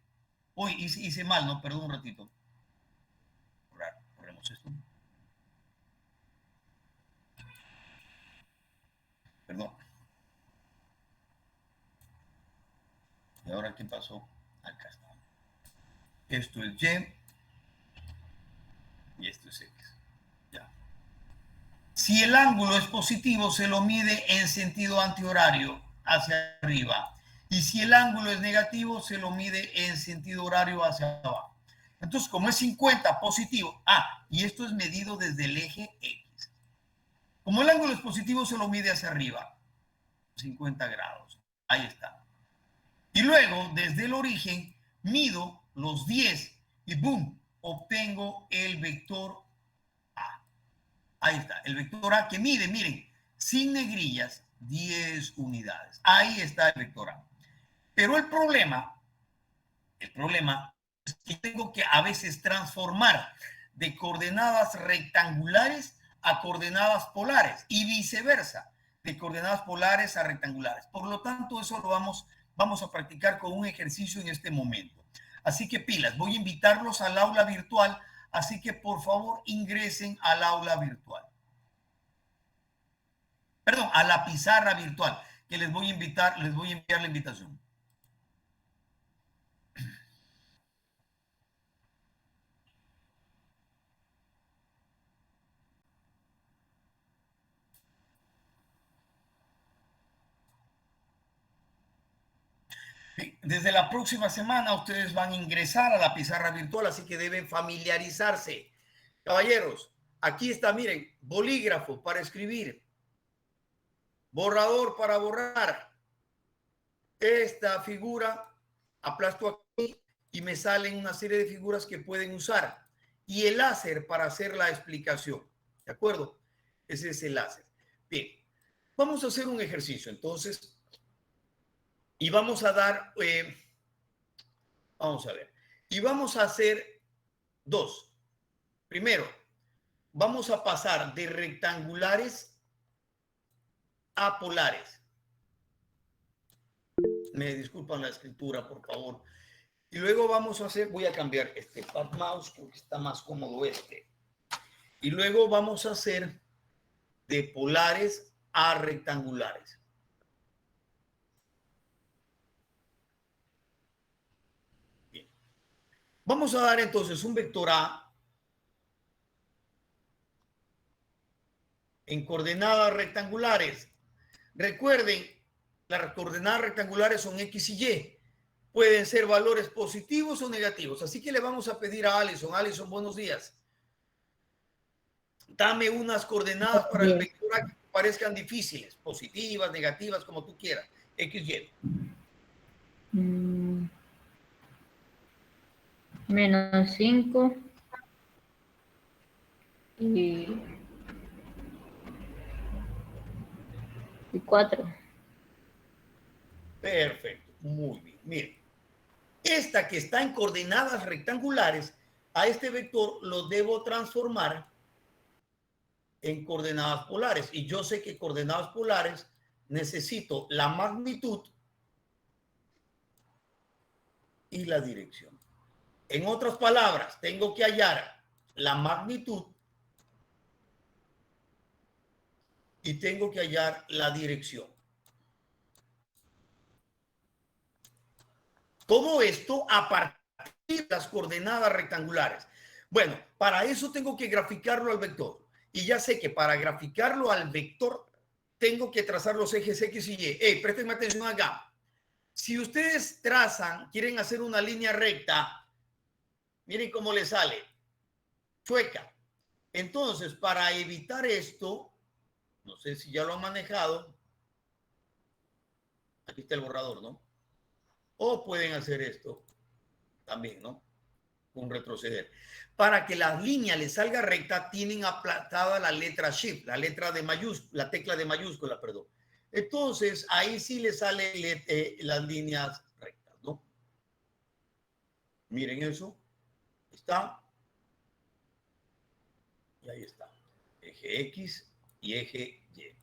Speaker 1: Uy, hice mal, ¿no? Perdón un ratito. Corremos esto. Perdón. ¿Y ahora qué pasó? Acá está. Esto es y esto es X. Ya. Si el ángulo es positivo, se lo mide en sentido antihorario hacia arriba. Y si el ángulo es negativo, se lo mide en sentido horario hacia abajo. Entonces, como es 50 positivo, y esto es medido desde el eje X. Como el ángulo es positivo, se lo mide hacia arriba, 50 grados. Ahí está. Y luego, desde el origen, mido los 10 y ¡boom! Obtengo el vector A. Ahí está, el vector A que mide, miren, sin negrillas, 10 unidades. Ahí está el vector A. Pero el problema es que tengo que a veces transformar de coordenadas rectangulares a coordenadas polares y viceversa, de coordenadas polares a rectangulares. Por lo tanto, eso lo vamos a practicar con un ejercicio en este momento. Así que pilas, voy a invitarlos al aula virtual, así que por favor ingresen al aula virtual. Perdón, a la pizarra virtual, que les voy a enviar la invitación. Desde la próxima semana ustedes van a ingresar a la pizarra virtual, así que deben familiarizarse. Caballeros, aquí está, miren, bolígrafo para escribir, borrador para borrar. Esta figura aplasto aquí y me salen una serie de figuras que pueden usar. Y el láser para hacer la explicación. ¿De acuerdo? Ese es el láser. Bien, vamos a hacer un ejercicio entonces. Y vamos a dar, vamos a ver, y vamos a hacer dos. Primero, vamos a pasar de rectangulares a polares. Me disculpan la escritura, por favor. Y luego vamos a hacer, voy a cambiar este pad mouse porque está más cómodo este. Y luego vamos a hacer de polares a rectangulares. Bien. Vamos a dar entonces un vector A en coordenadas rectangulares. Recuerden, las coordenadas rectangulares son X y Y. Pueden ser valores positivos o negativos. Así que le vamos a pedir a Alison. Alison, buenos días. Dame unas coordenadas para el vector A que parezcan difíciles, positivas, negativas, como tú quieras. X, Y.
Speaker 3: -5 y 4.
Speaker 1: Perfecto, muy bien. Miren, esta que está en coordenadas rectangulares, a este vector lo debo transformar en coordenadas polares. Y yo sé que coordenadas polares necesito la magnitud y la dirección. En otras palabras, tengo que hallar la magnitud y tengo que hallar la dirección. Todo esto a partir de las coordenadas rectangulares. Bueno, para eso tengo que graficarlo al vector. Y ya sé que para graficarlo al vector tengo que trazar los ejes X y Y. Hey, préstenme atención acá. Si ustedes trazan, quieren hacer una línea recta, miren cómo le sale. Chueca. Entonces, para evitar esto, no sé si ya lo han manejado. Aquí está el borrador, ¿no? O pueden hacer esto también, ¿no? Con retroceder. Para que la línea le salga recta, tienen aplastada la letra Shift, la letra de mayúscula, la tecla de mayúscula, perdón. Entonces, ahí sí le salen las líneas rectas, ¿no? Miren eso. Está. Y ahí está. Eje X y eje Y.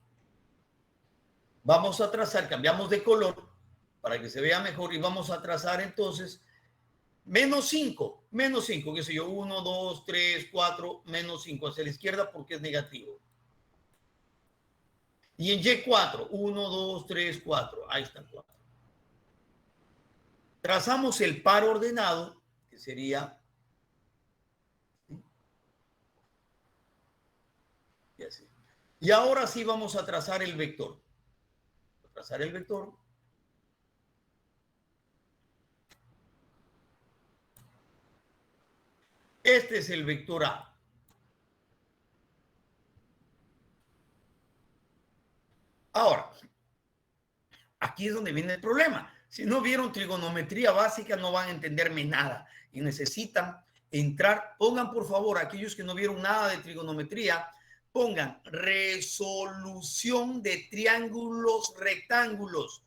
Speaker 1: Vamos a trazar, cambiamos de color para que se vea mejor y vamos a trazar entonces -5, qué sé yo, 1, 2, 3, 4, -5 hacia la izquierda porque es negativo. Y en Y4, 1, 2, 3, 4, ahí están 4. Trazamos el par ordenado, que sería y así. Y ahora sí vamos a trazar el vector. Trazar el vector. Este es el vector A. Ahora, aquí es donde viene el problema. Si no vieron trigonometría básica, no van a entenderme nada. Y necesitan entrar, pongan por favor, aquellos que no vieron nada de trigonometría, pongan resolución de triángulos rectángulos.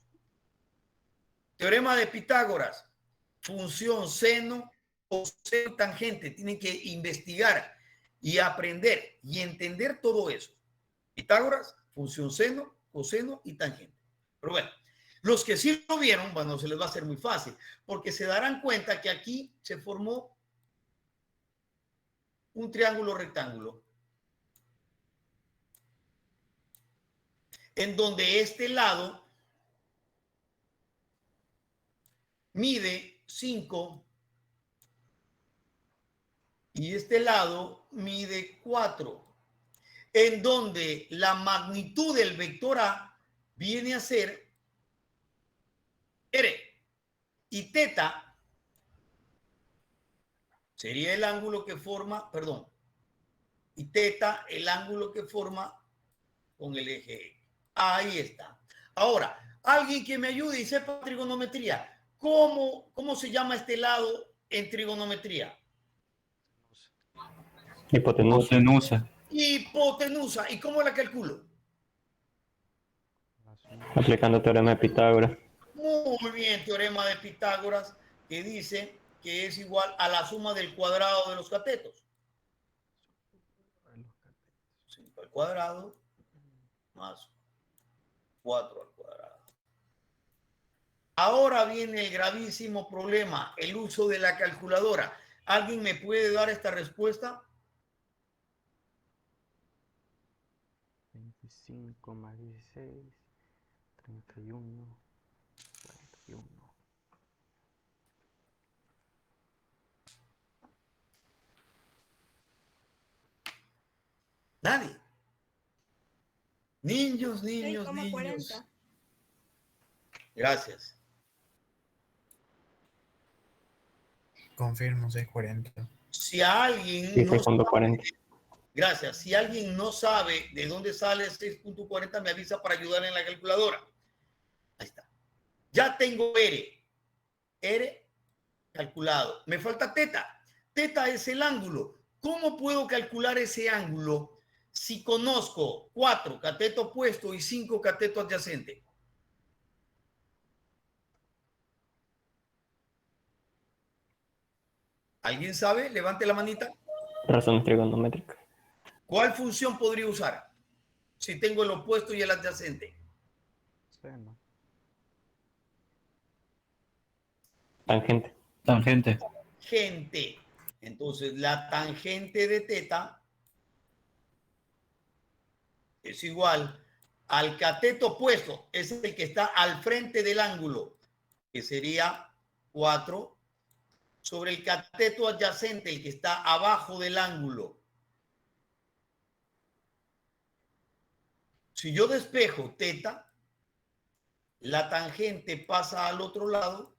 Speaker 1: Teorema de Pitágoras, función seno, coseno, tangente. Tienen que investigar y aprender y entender todo eso. Pitágoras, función seno, coseno y tangente. Pero bueno, los que sí lo vieron, bueno, se les va a hacer muy fácil, porque se darán cuenta que aquí se formó un triángulo rectángulo, en donde este lado mide 5 y este lado mide 4, en donde la magnitud del vector A viene a ser R y teta sería el ángulo que forma, perdón, y teta el ángulo que forma con el eje X. Ahí está. Ahora, alguien que me ayude y sepa trigonometría. ¿Cómo se llama este lado en trigonometría?
Speaker 4: Hipotenusa.
Speaker 1: Hipotenusa. ¿Y cómo la calculo?
Speaker 4: Aplicando teorema de Pitágoras.
Speaker 1: Muy bien, teorema de Pitágoras, que dice que es igual a la suma del cuadrado de los catetos. 5 al cuadrado más 4 al cuadrado. Ahora viene el gravísimo problema, el uso de la calculadora. ¿Alguien me puede dar esta respuesta?
Speaker 4: 25 más 16, 31, 41.
Speaker 1: Nadie. Niños, niños,
Speaker 5: 6,40.
Speaker 1: niños. Gracias.
Speaker 6: Confirmo, 640.
Speaker 1: Si alguien
Speaker 4: Sí,
Speaker 1: no
Speaker 4: 6.40.
Speaker 1: Gracias. Si alguien no sabe de dónde sale 6.40, me avisa para ayudar en la calculadora. Ahí está. Ya tengo R. R calculado. Me falta teta. Teta es el ángulo. ¿Cómo puedo calcular ese ángulo si conozco 4 cateto opuesto y 5 cateto adyacente? ¿Alguien sabe? Levante la manita.
Speaker 4: Razón trigonométrica.
Speaker 1: ¿Cuál función podría usar si tengo el opuesto y el adyacente?
Speaker 4: Seno. Tangente. Tangente.
Speaker 1: Tangente. Entonces, la tangente de teta es igual al cateto opuesto, es el que está al frente del ángulo, que sería 4 sobre el cateto adyacente, el que está abajo del ángulo. Si yo despejo teta, la tangente pasa al otro lado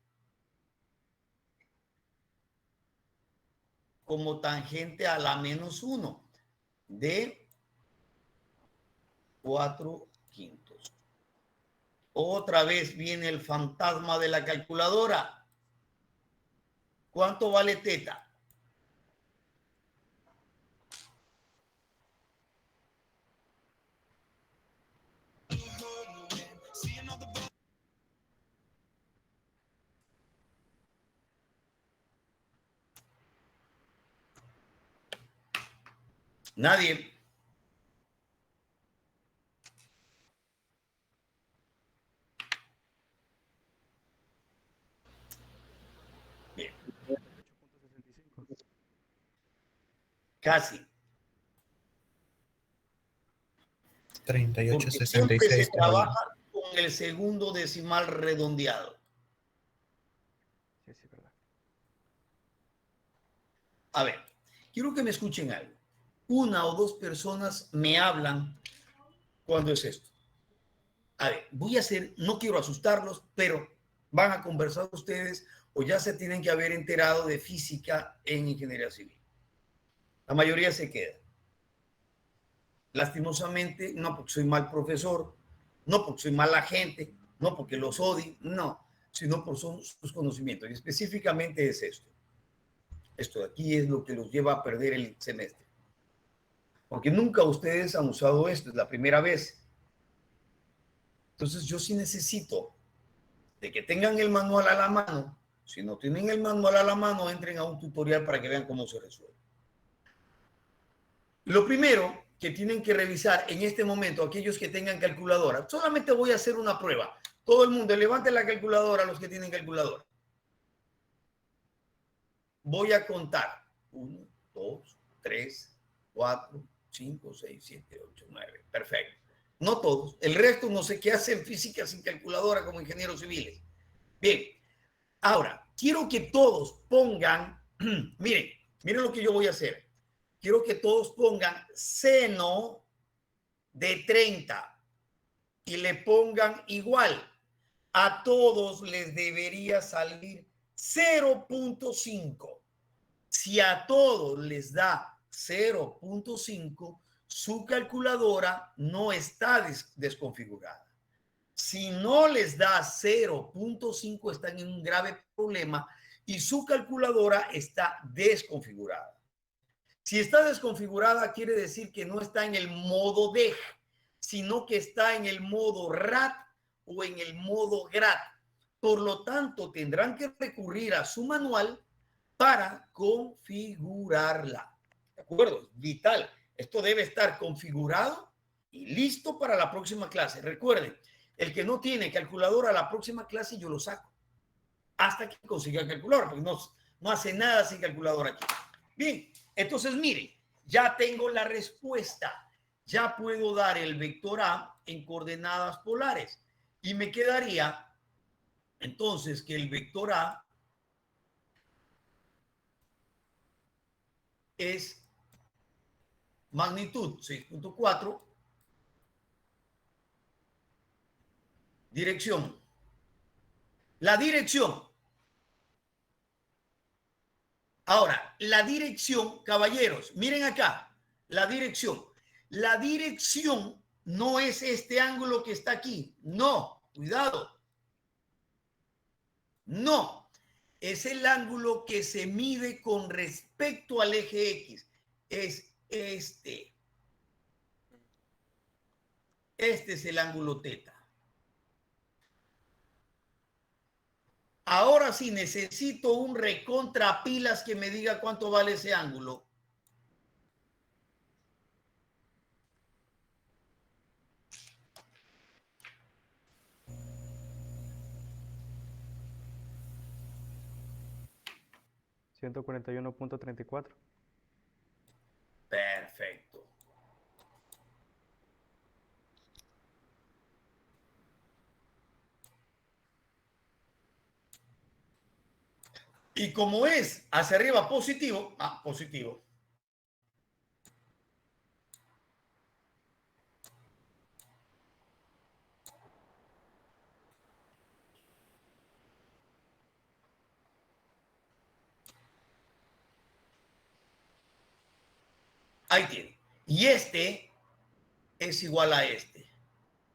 Speaker 1: como tangente a la -1 de 4/5. Otra vez viene el fantasma de la calculadora. ¿Cuánto vale teta? Nadie. Bien. Casi.
Speaker 6: 38,
Speaker 1: Porque
Speaker 6: 66.
Speaker 1: siempre se trabaja con el segundo decimal redondeado.
Speaker 4: Sí, sí, verdad.
Speaker 1: A ver, quiero que me escuchen algo. 1 o 2 personas me hablan cuando es esto. A ver, voy a hacer, no quiero asustarlos, pero van a conversar ustedes o ya se tienen que haber enterado de física en ingeniería civil. La mayoría se queda. Lastimosamente, no porque soy mal profesor, no porque soy mala gente, no porque los odie, no, sino por sus conocimientos. Y específicamente es esto. Esto de aquí es lo que los lleva a perder el semestre. Porque nunca ustedes han usado esto, es la primera vez. Entonces yo sí necesito de que tengan el manual a la mano. Si no tienen el manual a la mano, entren a un tutorial para que vean cómo se resuelve. Lo primero que tienen que revisar en este momento, aquellos que tengan calculadora, solamente voy a hacer una prueba. Todo el mundo, levante la calculadora, los que tienen calculadora. Voy a contar. 1, 2, 3, 4, 5, 6, 7, 8, 9. Perfecto. No todos. El resto no sé qué hacen física sin calculadora como ingenieros civiles. Bien. Ahora, quiero que todos pongan, miren lo que yo voy a hacer. Quiero que todos pongan seno de 30 y le pongan igual. A todos les debería salir 0.5. Si a todos les da 0.5, su calculadora no está desconfigurada. Si no les da 0.5, están en un grave problema y su calculadora está desconfigurada. Si está desconfigurada, quiere decir que no está en el modo DEG, sino que está en el modo RAT o en el modo GRAD. Por lo tanto, tendrán que recurrir a su manual para configurarla. ¿De acuerdo? Vital. Esto debe estar configurado y listo para la próxima clase. Recuerden, El que no tiene calculadora, a la próxima clase yo lo saco. Hasta que consiga calculadora, porque no hace nada sin calculadora aquí. Bien, entonces miren, ya tengo la respuesta. Ya puedo dar el vector A en coordenadas polares. Y me quedaría entonces que el vector A es magnitud 6.4, dirección. La dirección. Ahora, la dirección, caballeros, miren acá, la dirección. La dirección no es este ángulo que está aquí. No, cuidado. No, es el ángulo que se mide con respecto al eje X. Es este. Este es el ángulo teta. Ahora sí necesito un recontrapilas que me diga cuánto vale ese ángulo.
Speaker 4: $141.34.
Speaker 1: Perfecto. Y como es hacia arriba positivo, positivo. Ahí tiene. Y este es igual a este.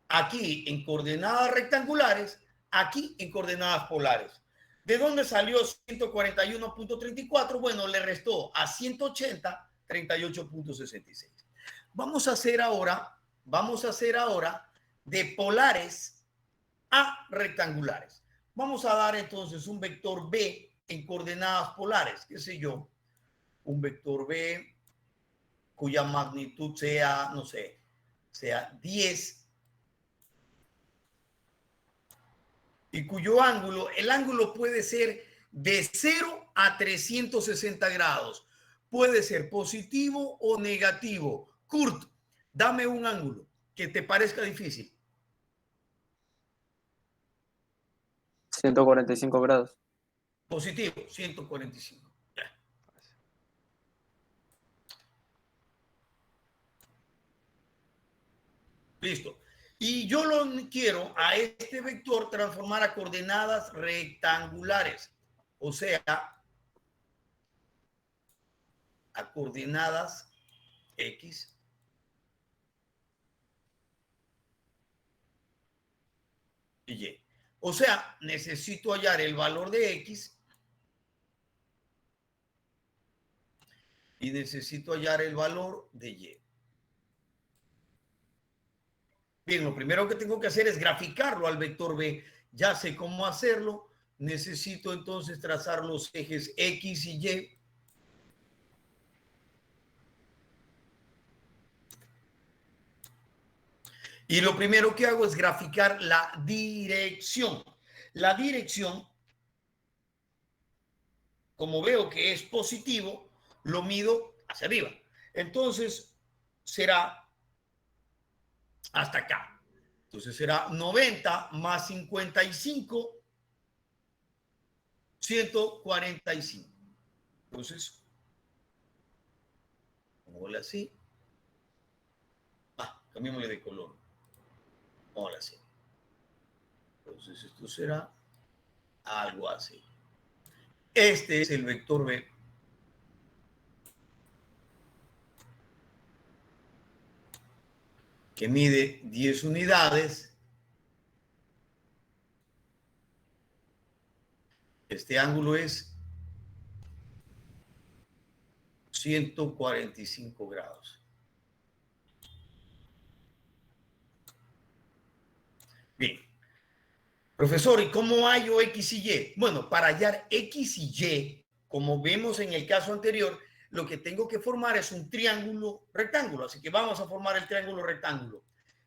Speaker 1: Aquí en coordenadas rectangulares, aquí en coordenadas polares. ¿De dónde salió 141.34? Bueno, le restó a 180, 38.66. Vamos a hacer ahora de polares a rectangulares. Vamos a dar entonces un vector B en coordenadas polares, qué sé yo, un vector B cuya magnitud sea, no sé, sea 10 y cuyo ángulo, el ángulo puede ser de 0 a 360 grados. Puede ser positivo o negativo. Kurt, dame un ángulo que te parezca difícil.
Speaker 5: 145 grados.
Speaker 1: Positivo, 145. Ya. Listo. Y yo lo quiero a este vector transformar a coordenadas rectangulares. O sea, a coordenadas X y Y. O sea, necesito hallar el valor de X y necesito hallar el valor de Y. Bien, lo primero que tengo que hacer es graficarlo al vector B. Ya sé cómo hacerlo. Necesito entonces trazar los ejes X y Y. Y lo primero que hago es graficar la dirección. La dirección, como veo que es positivo, lo mido hacia arriba. Entonces será hasta acá. Entonces será 90 más 55, 145. Entonces, pongámosle así. Cambiémosle de color. Ahora sí. Entonces esto será algo así. Este es el vector B. Que mide 10 unidades. Este ángulo es 145 grados. Bien. Profesor, ¿y cómo hallo X y Y? Bueno, para hallar X y Y, como vemos en el caso anterior, lo que tengo que formar es un triángulo rectángulo. Así que vamos a formar el triángulo rectángulo.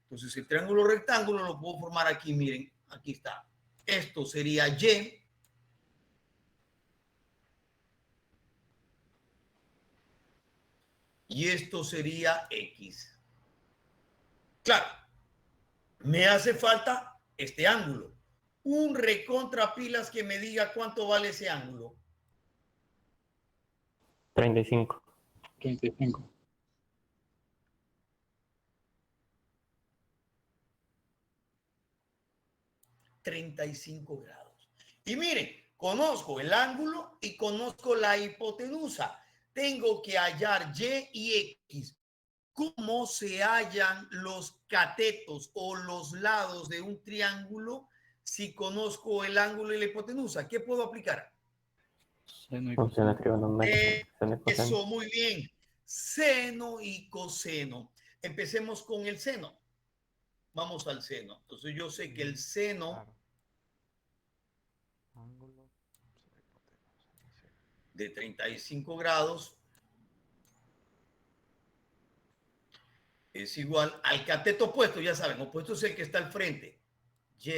Speaker 1: Entonces el triángulo rectángulo lo puedo formar aquí, miren, aquí está. Esto sería Y. Y esto sería X. Claro, me hace falta este ángulo. Un recontrapilas que me diga cuánto vale ese ángulo.
Speaker 4: 35.
Speaker 5: 35.
Speaker 1: 35 grados. Y miren, conozco el ángulo y conozco la hipotenusa. Tengo que hallar Y y X. ¿Cómo se hallan los catetos o los lados de un triángulo si conozco el ángulo y la hipotenusa? ¿Qué puedo aplicar?
Speaker 5: Seno y
Speaker 4: Funciones
Speaker 5: coseno.
Speaker 4: trigonométricas. Seno y coseno.
Speaker 1: Eso, muy bien. Seno y coseno. Empecemos con el seno. Vamos al seno. Entonces yo sé que el seno
Speaker 4: Claro. Ángulo.
Speaker 1: de 35 grados es igual al cateto opuesto, ya saben, opuesto es el que está al frente. Y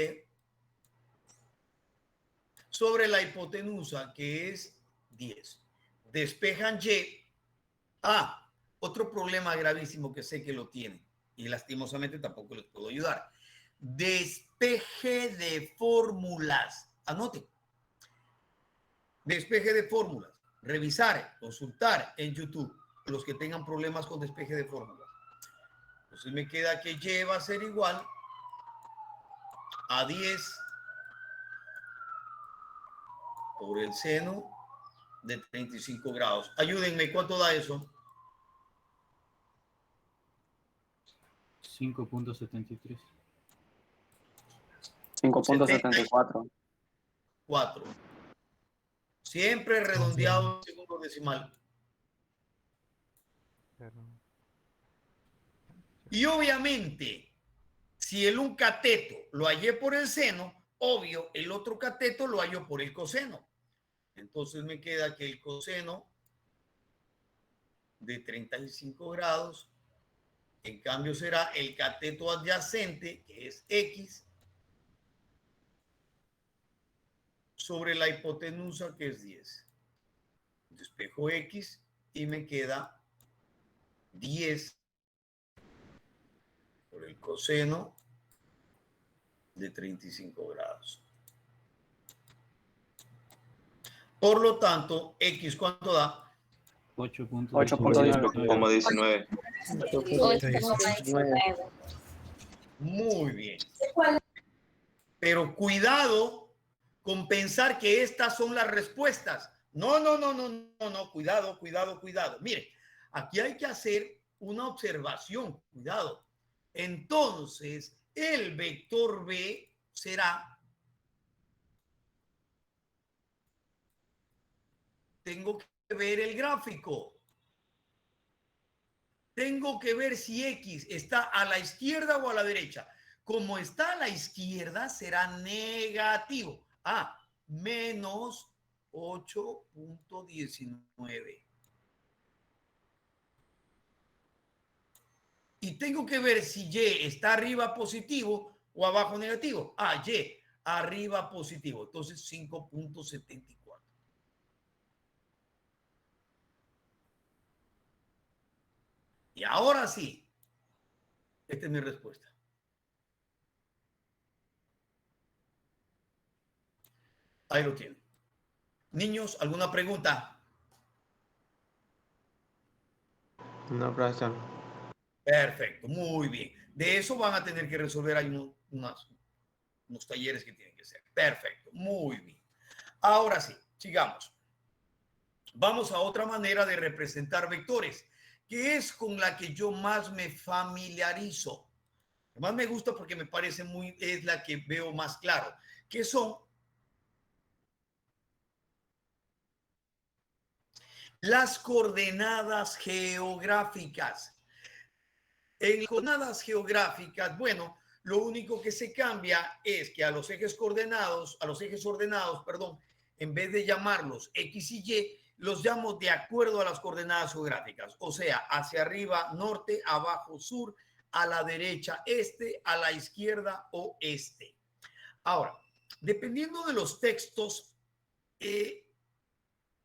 Speaker 1: sobre la hipotenusa, que es 10. Despejan Y. Ah, otro problema gravísimo que sé que lo tienen y lastimosamente tampoco les puedo ayudar. Despeje de fórmulas. Anoten. Despeje de fórmulas. Revisar, consultar en YouTube los que tengan problemas con despeje de fórmulas. Entonces me queda que Y va a ser igual a 10 por el seno de 35 grados. Ayúdenme, ¿cuánto da eso?
Speaker 5: 5.73.
Speaker 7: 5.74.
Speaker 1: 4. Siempre redondeado en segundo decimal. Y obviamente, si un cateto lo hallé por el seno, obvio, el otro cateto lo hallo por el coseno. Entonces me queda que el coseno de 35 grados, en cambio será el cateto adyacente, que es X, sobre la hipotenusa, que es 10. Despejo X y me queda 10 por el coseno de 35 grados. Por lo tanto, X, ¿cuánto da?
Speaker 7: 8.19.
Speaker 3: 8,19.
Speaker 1: Muy bien. Pero cuidado con pensar que estas son las respuestas. No, cuidado. Mire, aquí hay que hacer una observación, cuidado. Entonces, el vector B será, tengo que ver el gráfico. Tengo que ver si X está a la izquierda o a la derecha. Como está a la izquierda, será negativo. Menos 8.19. Y tengo que ver si Y está arriba positivo o abajo negativo. Y arriba positivo. Entonces 5.74. Y ahora sí, esta es mi respuesta. Ahí lo tienen. Niños, ¿alguna pregunta?
Speaker 7: No, profesor.
Speaker 1: Perfecto, muy bien. De eso van a tener que resolver. Hay unos talleres que tienen que ser. Perfecto, muy bien. Ahora sí, sigamos. Vamos a otra manera de representar vectores, que es con la que yo más me familiarizo. Más me gusta porque me parece es la que veo más claro, que son las coordenadas geográficas. En las coordenadas geográficas, bueno, lo único que se cambia es que a los ejes ordenados, en vez de llamarlos X y Y, los llamo de acuerdo a las coordenadas geográficas. O sea, hacia arriba norte, abajo sur, a la derecha, este, a la izquierda, oeste. Ahora, dependiendo de los textos,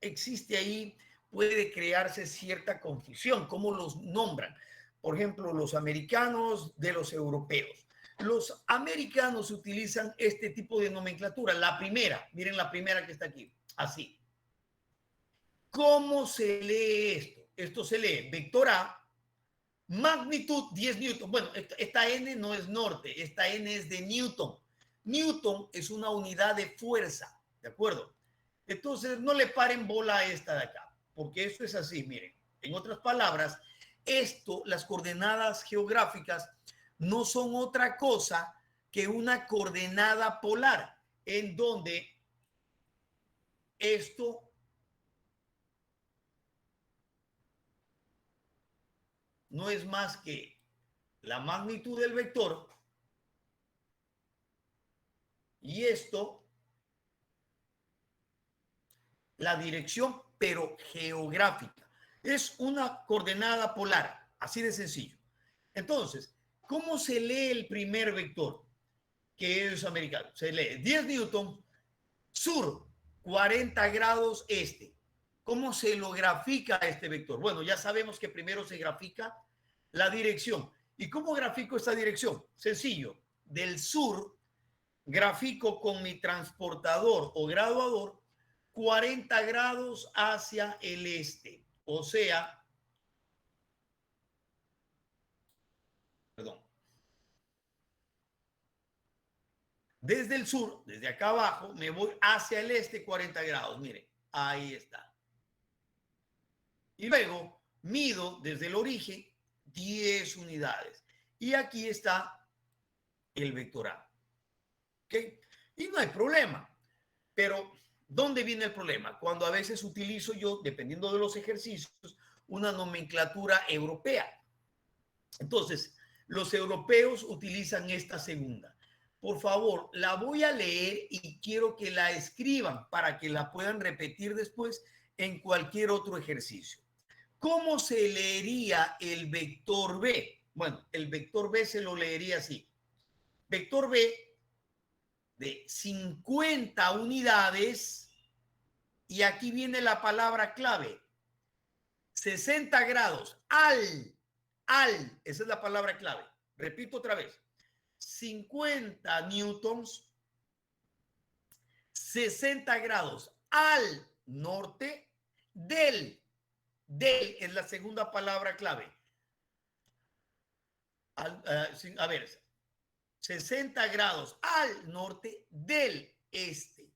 Speaker 1: existe ahí, puede crearse cierta confusión, cómo los nombran. Por ejemplo, los americanos de los europeos. Los americanos utilizan este tipo de nomenclatura. La primera, miren la primera que está aquí, así. ¿Cómo se lee esto? Esto se lee vector A, magnitud 10 newton. Bueno, esta N no es norte, esta N es de Newton. Newton es una unidad de fuerza, ¿de acuerdo? Entonces, no le paren bola a esta de acá, porque esto es así, miren. En otras palabras, esto, las coordenadas geográficas, no son otra cosa que una coordenada polar, en donde esto no es más que la magnitud del vector y esto la dirección, pero geográfica. Es una coordenada polar, así de sencillo. Entonces, ¿cómo se lee el primer vector? Que es americano. Se lee 10 newton, sur, 40 grados este. ¿Cómo se lo grafica este vector? Bueno, ya sabemos que primero se grafica la dirección. ¿Y cómo grafico esta dirección? Sencillo. Del sur, grafico con mi transportador o graduador 40 grados hacia el este. O sea, perdón. Desde el sur, desde acá abajo, me voy hacia el este 40 grados. Miren, ahí está. Y luego mido desde el origen 10 unidades. Y aquí está el vector A. ¿Ok? Y no hay problema. Pero, ¿dónde viene el problema? Cuando a veces utilizo yo, dependiendo de los ejercicios, una nomenclatura europea. Entonces, los europeos utilizan esta segunda. Por favor, la voy a leer y quiero que la escriban para que la puedan repetir después en cualquier otro ejercicio. ¿Cómo se leería el vector B? Bueno, el vector B se lo leería así. Vector B de 50 unidades y aquí viene la palabra clave. 60 grados al, esa es la palabra clave. Repito otra vez. 50 newtons, 60 grados al norte del es la segunda palabra clave. A ver, 60 grados al norte del este.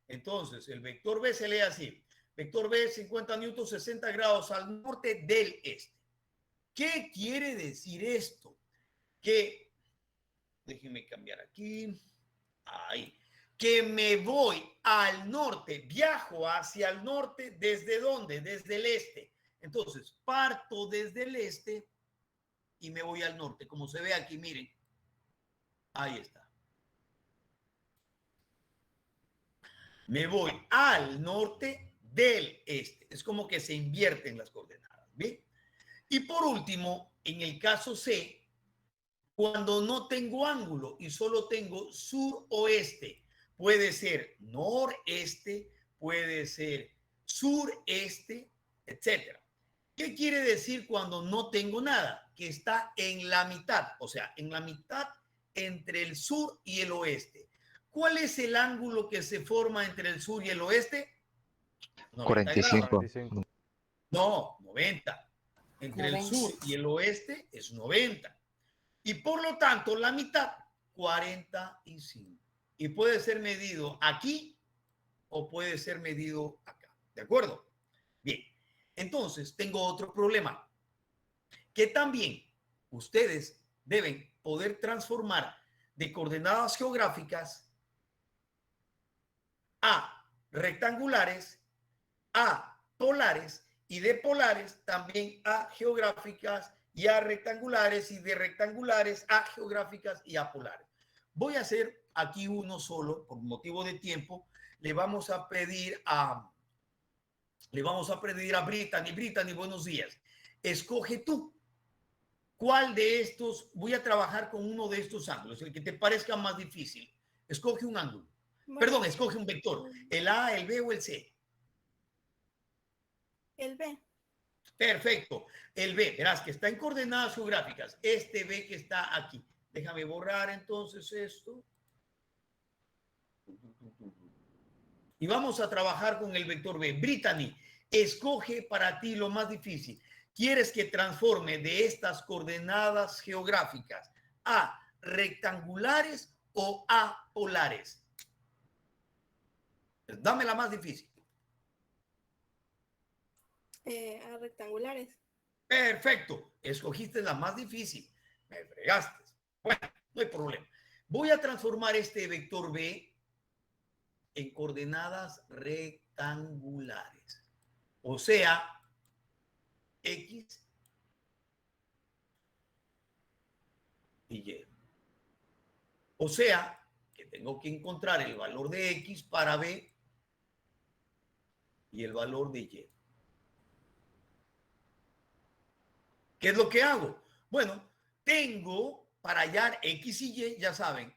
Speaker 1: Entonces, el vector B se lee así. Vector B, 50 newtons, 60 grados al norte del este. ¿Qué quiere decir esto? Que, déjenme cambiar aquí. Ahí. Que me voy al norte, viajo hacia el norte, ¿desde dónde? Desde el este. Entonces, parto desde el este y me voy al norte. Como se ve aquí, miren. Ahí está. Me voy al norte del este. Es como que se invierten las coordenadas. ¿Bien? Y por último, en el caso C, cuando no tengo ángulo y solo tengo sur-oeste, puede ser noreste, puede ser sureste, etcétera. ¿Qué quiere decir cuando no tengo nada? Que está en la mitad, o sea, en la mitad entre el sur y el oeste. ¿Cuál es el ángulo que se forma entre el sur y el oeste?
Speaker 8: 45.
Speaker 1: No, 90. Entre el sur y el oeste es 90. Y por lo tanto, la mitad, 45. Y puede ser medido aquí o puede ser medido acá. ¿De acuerdo? Bien. Entonces, tengo otro problema. Que también ustedes deben poder transformar de coordenadas geográficas a rectangulares, a polares y de polares también a geográficas y a rectangulares y de rectangulares a geográficas y a polares. Voy a hacer aquí uno solo por motivo de tiempo. Le vamos a pedir a Brittany. Brittany, buenos días. Escoge tú ¿Cuál de estos? Voy a trabajar con uno de estos ángulos, el que te parezca más difícil. Escoge un ángulo. Perdón, escoge un vector. ¿El A, el B o el C?
Speaker 9: El B.
Speaker 1: Perfecto. El B, verás que está en coordenadas geográficas. Este B que está aquí. Déjame borrar entonces esto. Y vamos a trabajar con el vector B. Brittany, escoge para ti lo más difícil. ¿Quieres que transforme de estas coordenadas geográficas a rectangulares o a polares? Dame la más difícil.
Speaker 9: A rectangulares.
Speaker 1: Perfecto. Escogiste la más difícil. Me fregaste. Bueno, no hay problema. Voy a transformar este vector B en coordenadas rectangulares. O sea, X y Y. O sea, que tengo que encontrar el valor de X para B y el valor de Y. ¿Qué es lo que hago? Bueno, tengo para hallar X y Y, ya saben,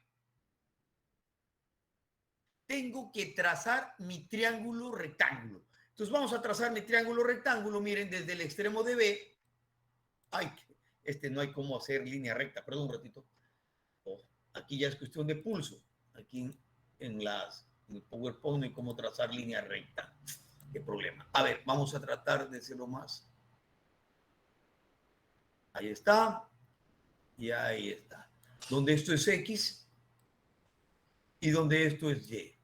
Speaker 1: tengo que trazar mi triángulo rectángulo. Entonces vamos a trazar mi triángulo rectángulo, miren, desde el extremo de B. Ay, no hay cómo hacer línea recta, perdón un ratito. Oh, aquí ya es cuestión de pulso. Aquí en el PowerPoint no hay cómo trazar línea recta. Qué problema. A ver, vamos a tratar de hacerlo más. Ahí está. Y ahí está. Donde esto es X y donde esto es Y.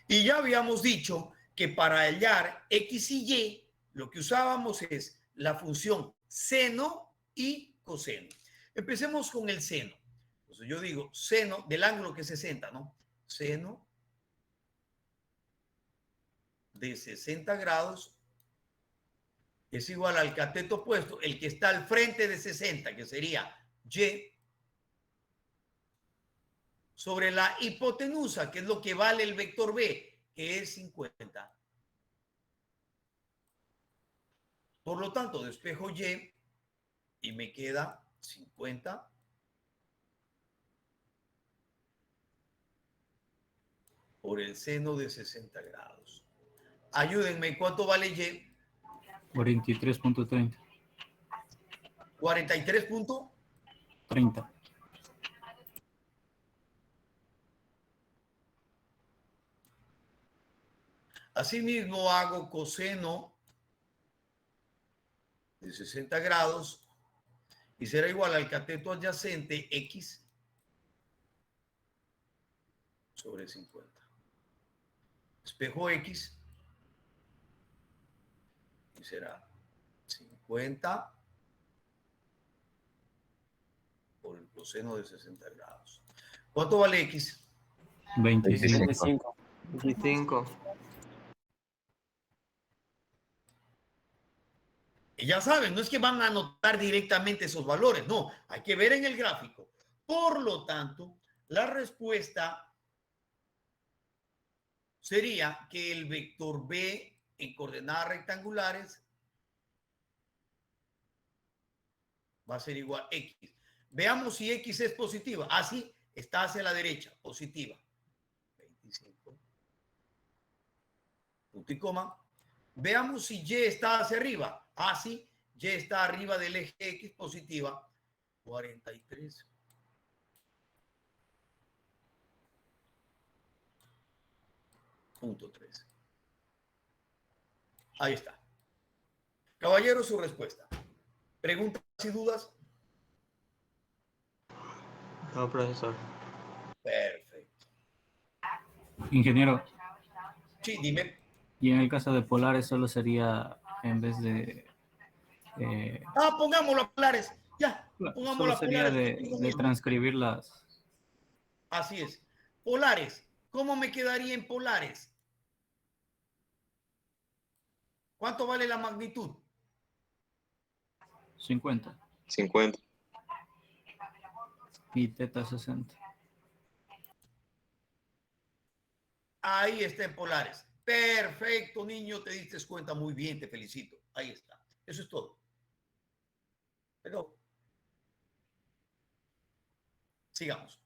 Speaker 1: Y ya habíamos dicho que para hallar X y Y, lo que usábamos es la función seno y coseno. Empecemos con el seno. Entonces yo digo seno del ángulo que es 60, ¿no? Seno de 60 grados es igual al cateto opuesto, el que está al frente de 60, que sería Y, sobre la hipotenusa, que es lo que vale el vector B, que es 50. Por lo tanto, despejo y me queda 50 por el seno de 60 grados. Ayúdenme, ¿cuánto vale Y?
Speaker 5: 43.30.
Speaker 1: 43 puntos.
Speaker 5: 30.
Speaker 1: Asimismo hago coseno de 60 grados y será igual al cateto adyacente X sobre 50. Espejo X y será 50 por el coseno de 60 grados. ¿Cuánto vale X?
Speaker 5: 25.
Speaker 7: 25. 25.
Speaker 1: Y ya saben, no es que van a anotar directamente esos valores, no, hay que ver en el gráfico. Por lo tanto, la respuesta sería que el vector B en coordenadas rectangulares va a ser igual a X. Veamos si X es positiva. Ah, sí, está hacia la derecha, positiva. 25. Punto y coma. Veamos si Y está hacia arriba. Ah, sí, Y está arriba del eje X, positiva. 43. Punto 3. Ahí está. Caballero, su respuesta. ¿Preguntas y dudas?
Speaker 7: No, profesor.
Speaker 1: Perfecto.
Speaker 5: Ingeniero,
Speaker 1: Sí, dime.
Speaker 5: y en el caso de polares solo sería, en vez de...
Speaker 1: Pongámoslo a polares. Ya, pongámoslo
Speaker 5: solo
Speaker 1: a
Speaker 5: sería
Speaker 1: polares.
Speaker 5: de transcribir las...
Speaker 1: Así es. Polares. ¿Cómo me quedaría en polares? ¿Cuánto vale la magnitud?
Speaker 5: 50
Speaker 7: 50.
Speaker 5: y teta 60.
Speaker 1: Ahí está en polares. Perfecto, niño, te diste cuenta muy bien, te felicito. Ahí está. Eso es todo. Pero Sigamos.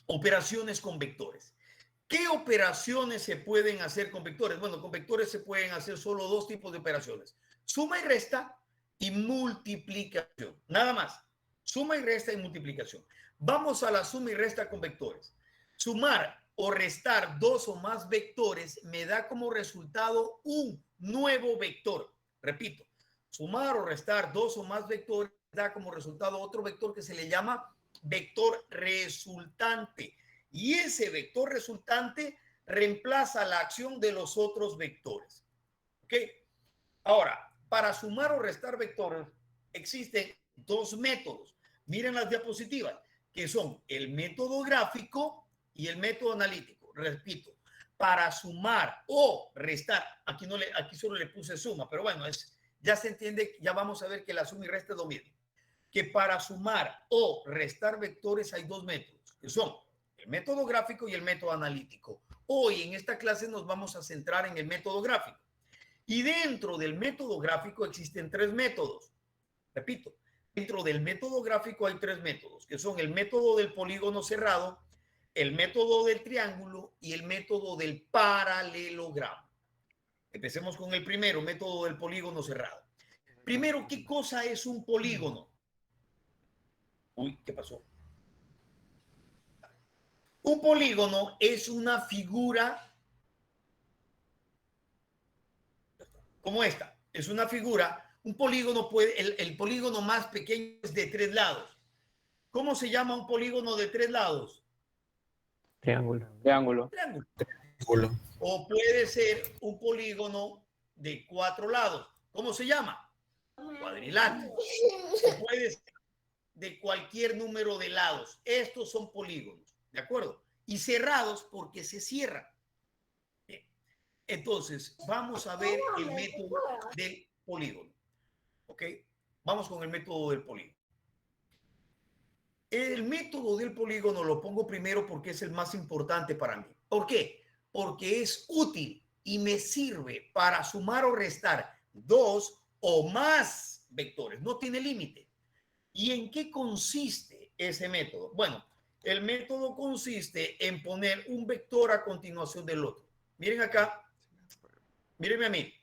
Speaker 1: Operaciones con vectores. ¿Qué operaciones se pueden hacer con vectores? Bueno, con vectores se pueden hacer solo dos tipos de operaciones. Suma y resta y multiplicación. Nada más. Suma y resta y multiplicación. Vamos a la suma y resta con vectores. Sumar o restar dos o más vectores me da como resultado un nuevo vector. Repito, sumar o restar dos o más vectores da como resultado otro vector que se le llama vector resultante. Y ese vector resultante reemplaza la acción de los otros vectores. ¿Ok? Ahora, para sumar o restar vectores existen dos métodos. Miren las diapositivas, que son el método gráfico y el método analítico. Repito, para sumar o restar, aquí solo le puse suma, pero bueno, ya se entiende, ya vamos a ver que la suma y resta es lo mismo. Que para sumar o restar vectores hay dos métodos, que son el método gráfico y el método analítico. Hoy en esta clase nos vamos a centrar en el método gráfico. Y dentro del método gráfico existen tres métodos. Repito, dentro del método gráfico hay tres métodos, que son el método del polígono cerrado, el método del triángulo y el método del paralelogramo. Empecemos con el primero, método del polígono cerrado. Primero, ¿qué cosa es un polígono? Uy, ¿qué pasó? Un polígono es una figura como esta. Es una figura. Un polígono el polígono más pequeño es de 3 lados. ¿Cómo se llama un polígono de 3 lados?
Speaker 4: Triángulo.
Speaker 7: Triángulo.
Speaker 1: Triángulo. O puede ser un polígono de 4 lados. ¿Cómo se llama? Cuadrilátero. O puede ser de cualquier número de lados. Estos son polígonos. ¿De acuerdo? Y cerrados porque se cierran. Bien. Entonces, vamos a ver el método del polígono. ¿Ok? Vamos con el método del polígono. El método del polígono lo pongo primero porque es el más importante para mí. ¿Por qué? Porque es útil y me sirve para sumar o restar dos o más vectores. No tiene límite. ¿Y en qué consiste ese método? Bueno, el método consiste en poner un vector a continuación del otro. Miren acá. Mírenme a mí.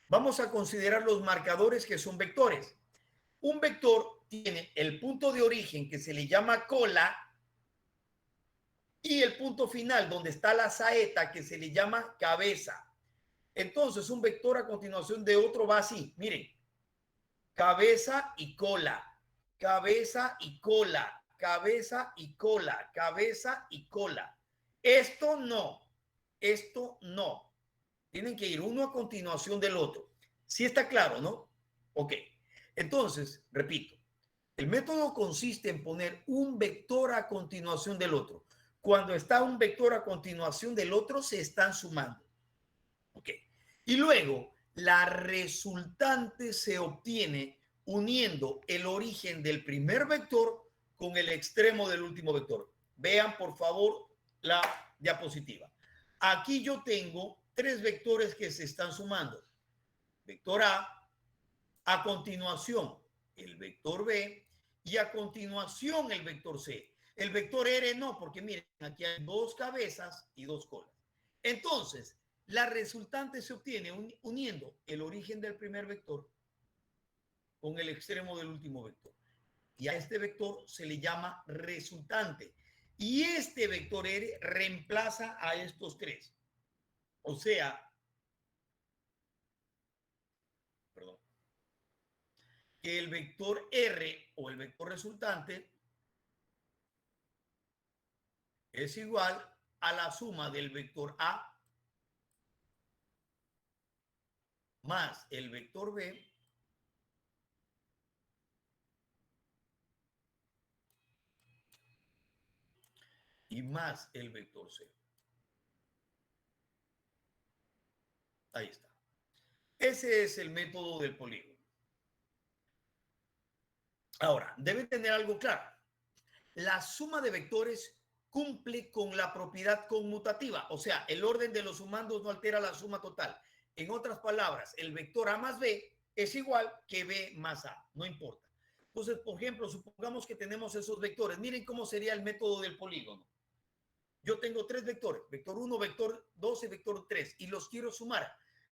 Speaker 1: Vamos a considerar los marcadores que son vectores. Un vector tiene el punto de origen que se le llama cola y el punto final donde está la saeta que se le llama cabeza. Entonces, un vector a continuación de otro va así. Miren. Cabeza y cola. Cabeza y cola. Cabeza y cola. Cabeza y cola. Esto no. Esto no. Tienen que ir uno a continuación del otro. ¿Sí está claro, no? Ok. Entonces, repito, el método consiste en poner un vector a continuación del otro. Cuando está un vector a continuación del otro, se están sumando. Ok. Y luego, la resultante se obtiene uniendo el origen del primer vector con el extremo del último vector. Vean, por favor, la diapositiva. Aquí yo tengo 3 vectores que se están sumando. Vector A continuación el vector B y a continuación el vector C. El vector R no, porque miren, aquí hay 2 cabezas y 2 colas. Entonces, la resultante se obtiene uniendo el origen del primer vector con el extremo del último vector. Y a este vector se le llama resultante. Y este vector R reemplaza a estos 3. O sea, perdón, que el vector R o el vector resultante es igual a la suma del vector A más el vector B y más el vector C. Ahí está. Ese es el método del polígono. Ahora, deben tener algo claro. La suma de vectores cumple con la propiedad conmutativa, o sea, el orden de los sumandos no altera la suma total. En otras palabras, el vector A más B es igual que B más A, no importa. Entonces, por ejemplo, supongamos que tenemos esos vectores. Miren cómo sería el método del polígono. Yo tengo 3 vectores, vector 1, vector 2 y vector 3, y los quiero sumar.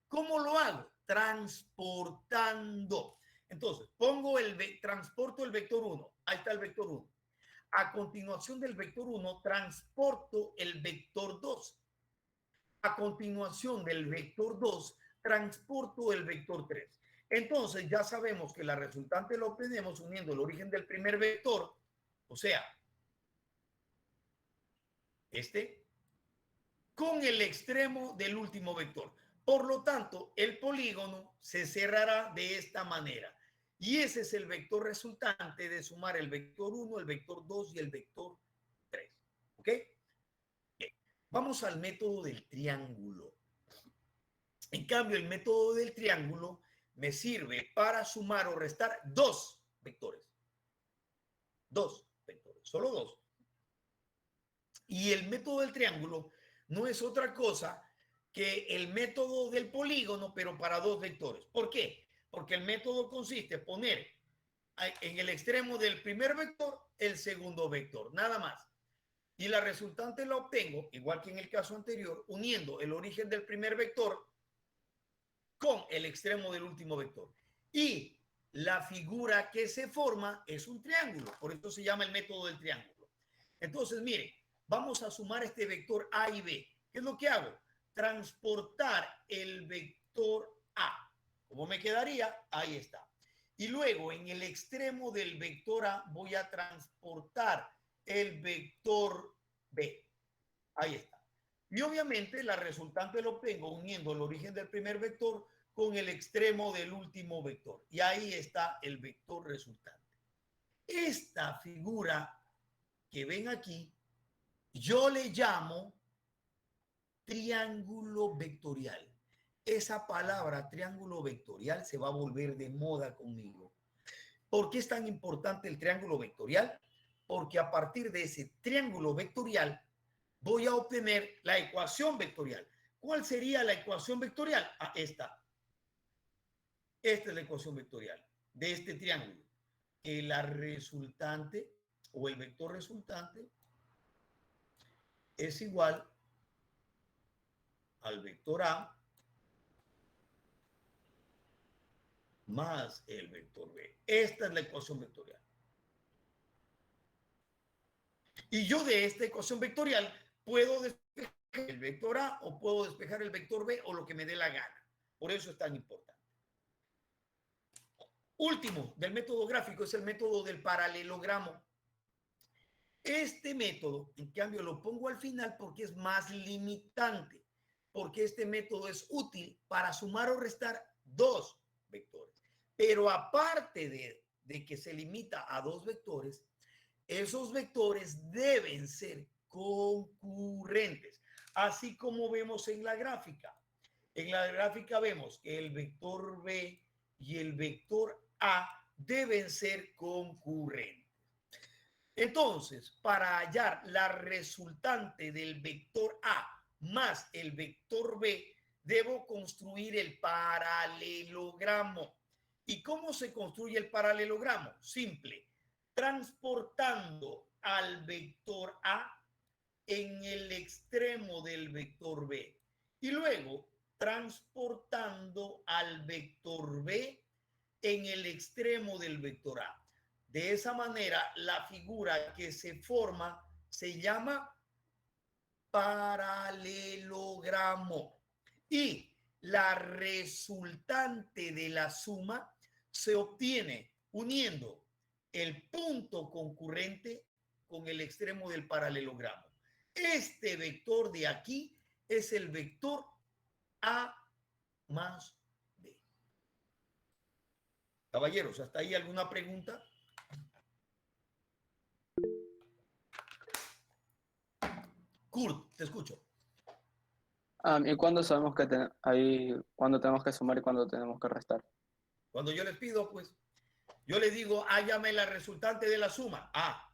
Speaker 1: ¿Cómo lo hago? Transportando. Entonces, transporto el vector 1. Ahí está el vector 1. A continuación del vector 1, transporto el vector 2. A continuación del vector 2, transporto el vector 3. Entonces, ya sabemos que la resultante la obtenemos uniendo el origen del primer vector, o sea, con el extremo del último vector. Por lo tanto, el polígono se cerrará de esta manera. Y ese es el vector resultante de sumar el vector 1, el vector 2 y el vector 3. ¿Ok? Bien. Vamos al método del triángulo. En cambio, el método del triángulo me sirve para sumar o restar 2 vectores. 2 vectores, solo 2. Y el método del triángulo no es otra cosa que el método del polígono, pero para 2 vectores. ¿Por qué? Porque el método consiste en poner en el extremo del primer vector el segundo vector, nada más. Y la resultante la obtengo, igual que en el caso anterior, uniendo el origen del primer vector con el extremo del último vector. Y la figura que se forma es un triángulo, por eso se llama el método del triángulo. Entonces, miren, vamos a sumar este vector A y B. ¿Qué es lo que hago? Transportar el vector A. ¿Cómo me quedaría? Ahí está. Y luego en el extremo del vector A voy a transportar el vector B. Ahí está. Y obviamente la resultante lo obtengo uniendo el origen del primer vector con el extremo del último vector. Y ahí está el vector resultante. Esta figura que ven aquí, yo le llamo triángulo vectorial. Esa palabra triángulo vectorial se va a volver de moda conmigo. ¿Por qué es tan importante el triángulo vectorial? Porque a partir de ese triángulo vectorial voy a obtener la ecuación vectorial. ¿Cuál sería la ecuación vectorial? Ah, esta. Esta es la ecuación vectorial de este triángulo. Que la resultante o el vector resultante es igual al vector A más el vector B. Esta es la ecuación vectorial. Y yo de esta ecuación vectorial puedo despejar el vector A o puedo despejar el vector B o lo que me dé la gana. Por eso es tan importante. Último del método gráfico es el método del paralelogramo. Este método, en cambio, lo pongo al final porque es más limitante, porque este método es útil para sumar o restar 2 vectores. Pero aparte de que se limita a 2 vectores, esos vectores deben ser concurrentes, así como vemos en la gráfica. En la gráfica vemos que el vector B y el vector A deben ser concurrentes. Entonces, para hallar la resultante del vector A más el vector B, debo construir el paralelogramo. ¿Y cómo se construye el paralelogramo? Simple. Transportando al vector A en el extremo del vector B. Y luego transportando al vector B en el extremo del vector A. De esa manera, la figura que se forma se llama paralelogramo. Y la resultante de la suma se obtiene uniendo el punto concurrente con el extremo del paralelogramo. Este vector de aquí es el vector A más B. Caballeros, ¿hasta ahí alguna pregunta? Kurt, te escucho.
Speaker 10: ¿Y cuándo sabemos que cuándo tenemos que sumar y cuándo tenemos que restar?
Speaker 1: Cuando yo les pido, pues, yo les digo, hállame la resultante de la suma. A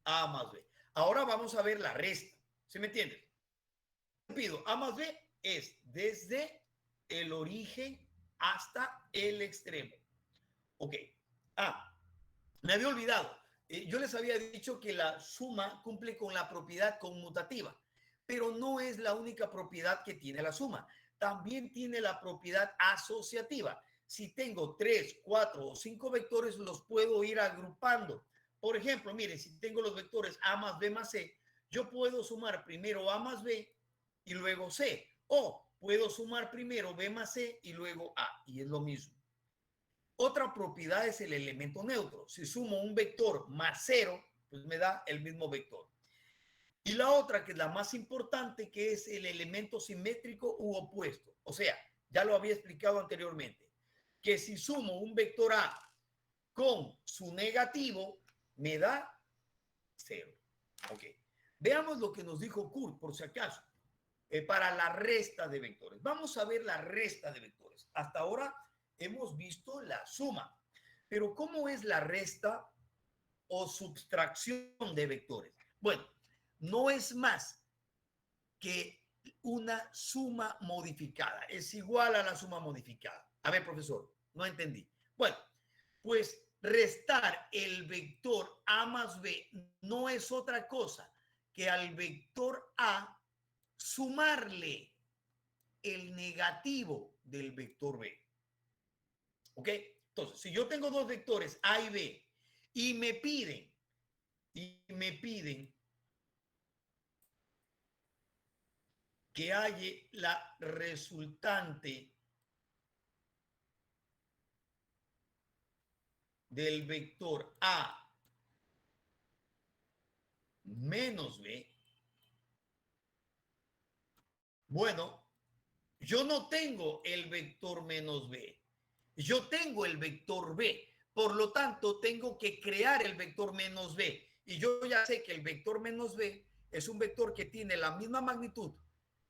Speaker 1: más B. Ahora vamos a ver la resta. ¿Sí me entiendes? Pido A más B es desde el origen hasta el extremo. Ok. A. Me había olvidado. Yo les había dicho que la suma cumple con la propiedad conmutativa, pero no es la única propiedad que tiene la suma. También tiene la propiedad asociativa. Si tengo 3, 4 o 5 vectores, los puedo ir agrupando. Por ejemplo, miren, si tengo los vectores A más B más C, yo puedo sumar primero A más B y luego C. O puedo sumar primero B más C y luego A. Y es lo mismo. Otra propiedad es el elemento neutro. Si sumo un vector más 0, pues me da el mismo vector. Y la otra, que es la más importante, que es el elemento simétrico u opuesto. O sea, ya lo había explicado anteriormente, que si sumo un vector A con su negativo, me da 0. Ok. Veamos lo que nos dijo Kurt, por si acaso, para la resta de vectores. Vamos a ver la resta de vectores. Hasta ahora hemos visto la suma, pero ¿cómo es la resta o subtracción de vectores? Bueno, no es más que una suma modificada. Es igual a la suma modificada. A ver, profesor, no entendí. Bueno, pues restar el vector A más B no es otra cosa que al vector A sumarle el negativo del vector B. ¿Ok? Entonces, si yo tengo dos vectores A y B y me piden que halle la resultante del vector A menos B, bueno, yo no tengo el vector menos B, yo tengo el vector B, por lo tanto tengo que crear el vector menos B, y yo ya sé que el vector menos B es un vector que tiene la misma magnitud,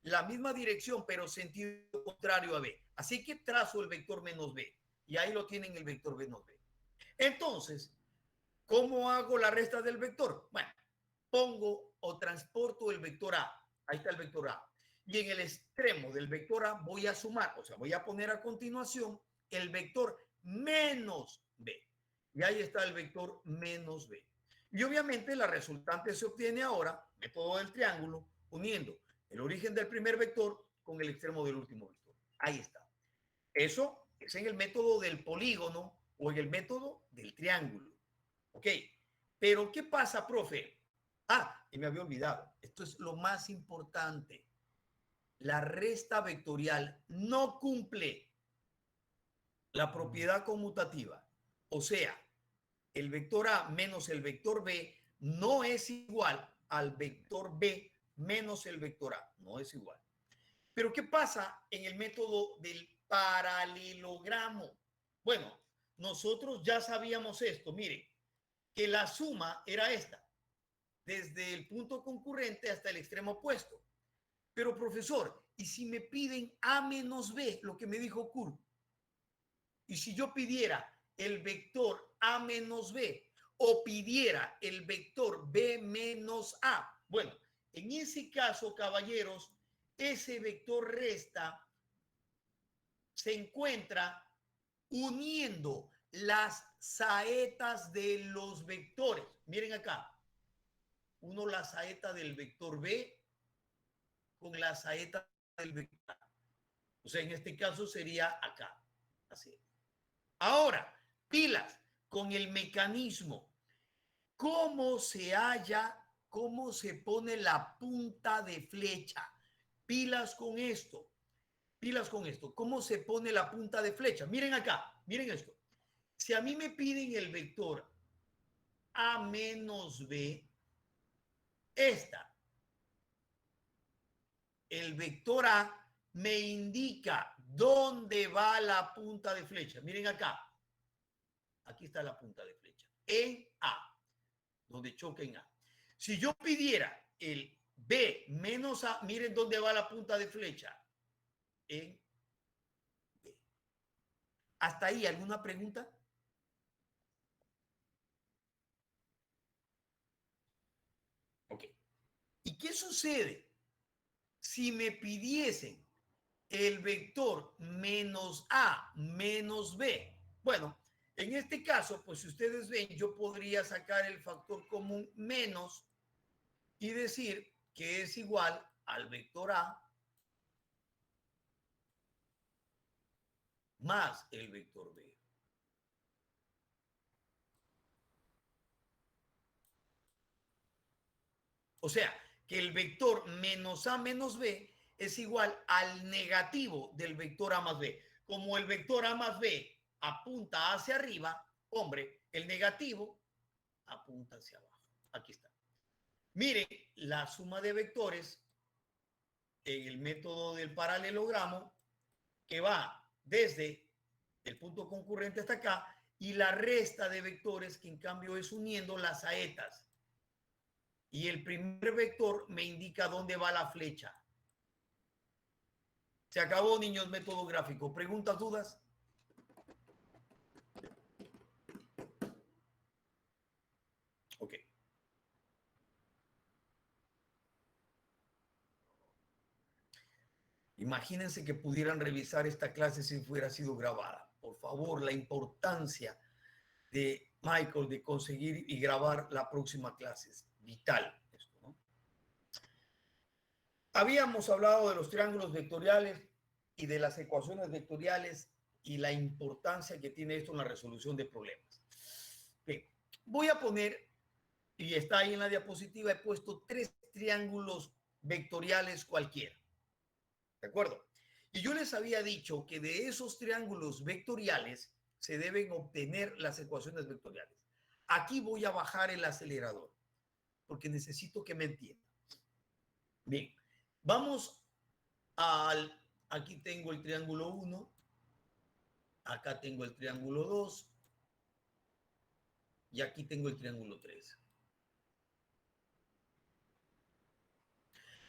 Speaker 1: la misma dirección, pero sentido contrario a B. Así que trazo el vector menos B, y ahí lo tienen el vector menos B. Entonces, ¿cómo hago la resta del vector? Bueno, pongo o transporto el vector A. Ahí está el vector A. Y en el extremo del vector A voy a sumar, o sea, voy a poner a continuación el vector menos B. Y ahí está el vector menos B. Y obviamente la resultante se obtiene ahora, método del triángulo, uniendo el origen del primer vector con el extremo del último vector. Ahí está. Eso es en el método del polígono o en el método del triángulo. ¿Ok? Pero ¿qué pasa, profe? Ah, y me había olvidado. Esto es lo más importante. La resta vectorial no cumple la propiedad conmutativa. O sea, el vector A menos el vector B no es igual al vector B menos el vector A. No es igual. Pero ¿qué pasa en el método del paralelogramo? Bueno, nosotros ya sabíamos esto. Miren, que la suma era esta, desde el punto concurrente hasta el extremo opuesto. Pero, profesor, ¿y si me piden A menos B, lo que me dijo Kurt? Y si yo pidiera el vector A menos B o pidiera el vector B menos A. Bueno, en ese caso, caballeros, ese vector resta se encuentra uniendo las saetas de los vectores. Miren acá. Uno la saeta del vector B con la saeta del vector A. O sea, en este caso sería acá. Así. Ahora, pilas con el mecanismo. ¿Cómo se halla, cómo se pone la punta de flecha? Pilas con esto. Pilas con esto. ¿Cómo se pone la punta de flecha? Miren acá, miren esto. Si a mí me piden el vector A menos B, el vector A me indica dónde va la punta de flecha. Miren acá. Aquí está la punta de flecha. En A, donde choca en A. Si yo pidiera el B menos A, miren dónde va la punta de flecha. En B. ¿Hasta ahí alguna pregunta? Ok. ¿Y qué sucede si me pidiesen el vector menos A menos B? Bueno, En este caso, pues si ustedes ven, yo podría sacar el factor común menos y decir que es igual al vector A más el vector B. O sea, que el vector menos A menos B es igual al negativo del vector A más B. Como el vector A más B apunta hacia arriba, hombre, el negativo apunta hacia abajo. Aquí está. Miren, la suma de vectores en el método del paralelogramo que va desde el punto concurrente hasta acá y la resta de vectores que en cambio es uniendo las saetas. Y el primer vector me indica dónde va la flecha. Se acabó, niños, método gráfico. ¿Preguntas, dudas? Ok. Imagínense que pudieran revisar esta clase si fuera sido grabada. Por favor, la importancia de Michael de conseguir y grabar la próxima clase es vital. Esto, ¿no? Habíamos hablado de los triángulos vectoriales y de las ecuaciones vectoriales y la importancia que tiene esto en la resolución de problemas. Bien, voy a poner, y está ahí en la diapositiva, he puesto 3 triángulos vectoriales cualquiera. ¿De acuerdo? Y yo les había dicho que de esos triángulos vectoriales se deben obtener las ecuaciones vectoriales. Aquí voy a bajar el acelerador porque necesito que me entiendan. Bien, vamos al... Aquí tengo el triángulo 1, acá tengo el triángulo 2 y aquí tengo el triángulo 3.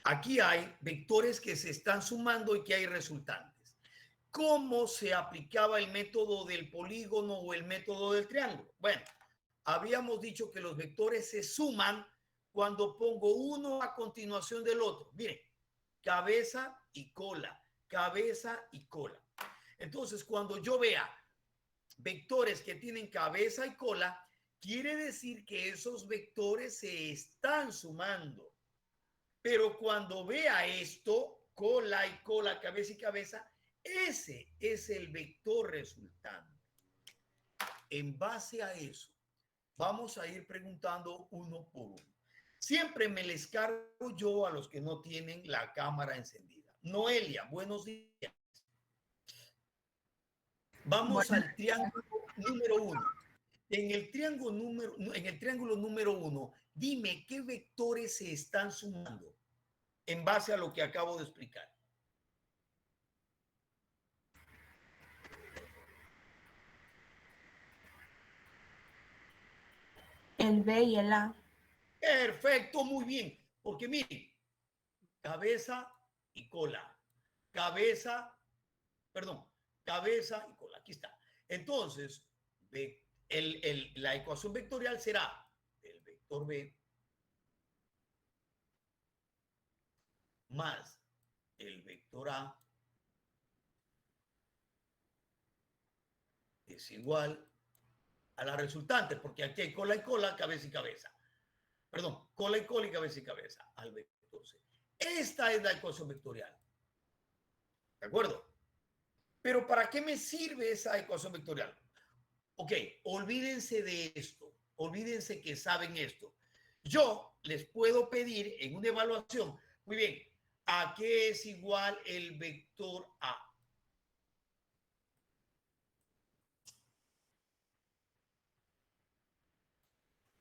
Speaker 1: Aquí hay vectores que se están sumando y que hay resultantes. ¿Cómo se aplicaba el método del polígono o el método del triángulo? Bueno, habíamos dicho que los vectores se suman cuando pongo uno a continuación del otro. Miren, cabeza y cola, cabeza y cola. Entonces, cuando yo vea vectores que tienen cabeza y cola, quiere decir que esos vectores se están sumando. Pero cuando vea esto, cola y cola, cabeza y cabeza, ese es el vector resultante. En base a eso, vamos a ir preguntando uno por uno. Siempre me les cargo yo a los que no tienen la cámara encendida. Noelia, buenos días. Vamos al triángulo número 1. En el triángulo número 1, dime qué vectores se están sumando en base a lo que acabo de explicar.
Speaker 11: El B y el A.
Speaker 1: Perfecto, muy bien. Porque miren, cabeza y cola. Cabeza y cola. Aquí está. Entonces, la ecuación vectorial será el vector B más el vector A es igual a la resultante, porque aquí hay cola y cola, cabeza y cabeza. Perdón, cola y cola y cabeza y cabeza al vector C. Esta es la ecuación vectorial. ¿De acuerdo? Pero ¿para qué me sirve esa ecuación vectorial? Ok, olvídense de esto. Olvídense que saben esto. Yo les puedo pedir en una evaluación, muy bien, ¿a qué es igual el vector A?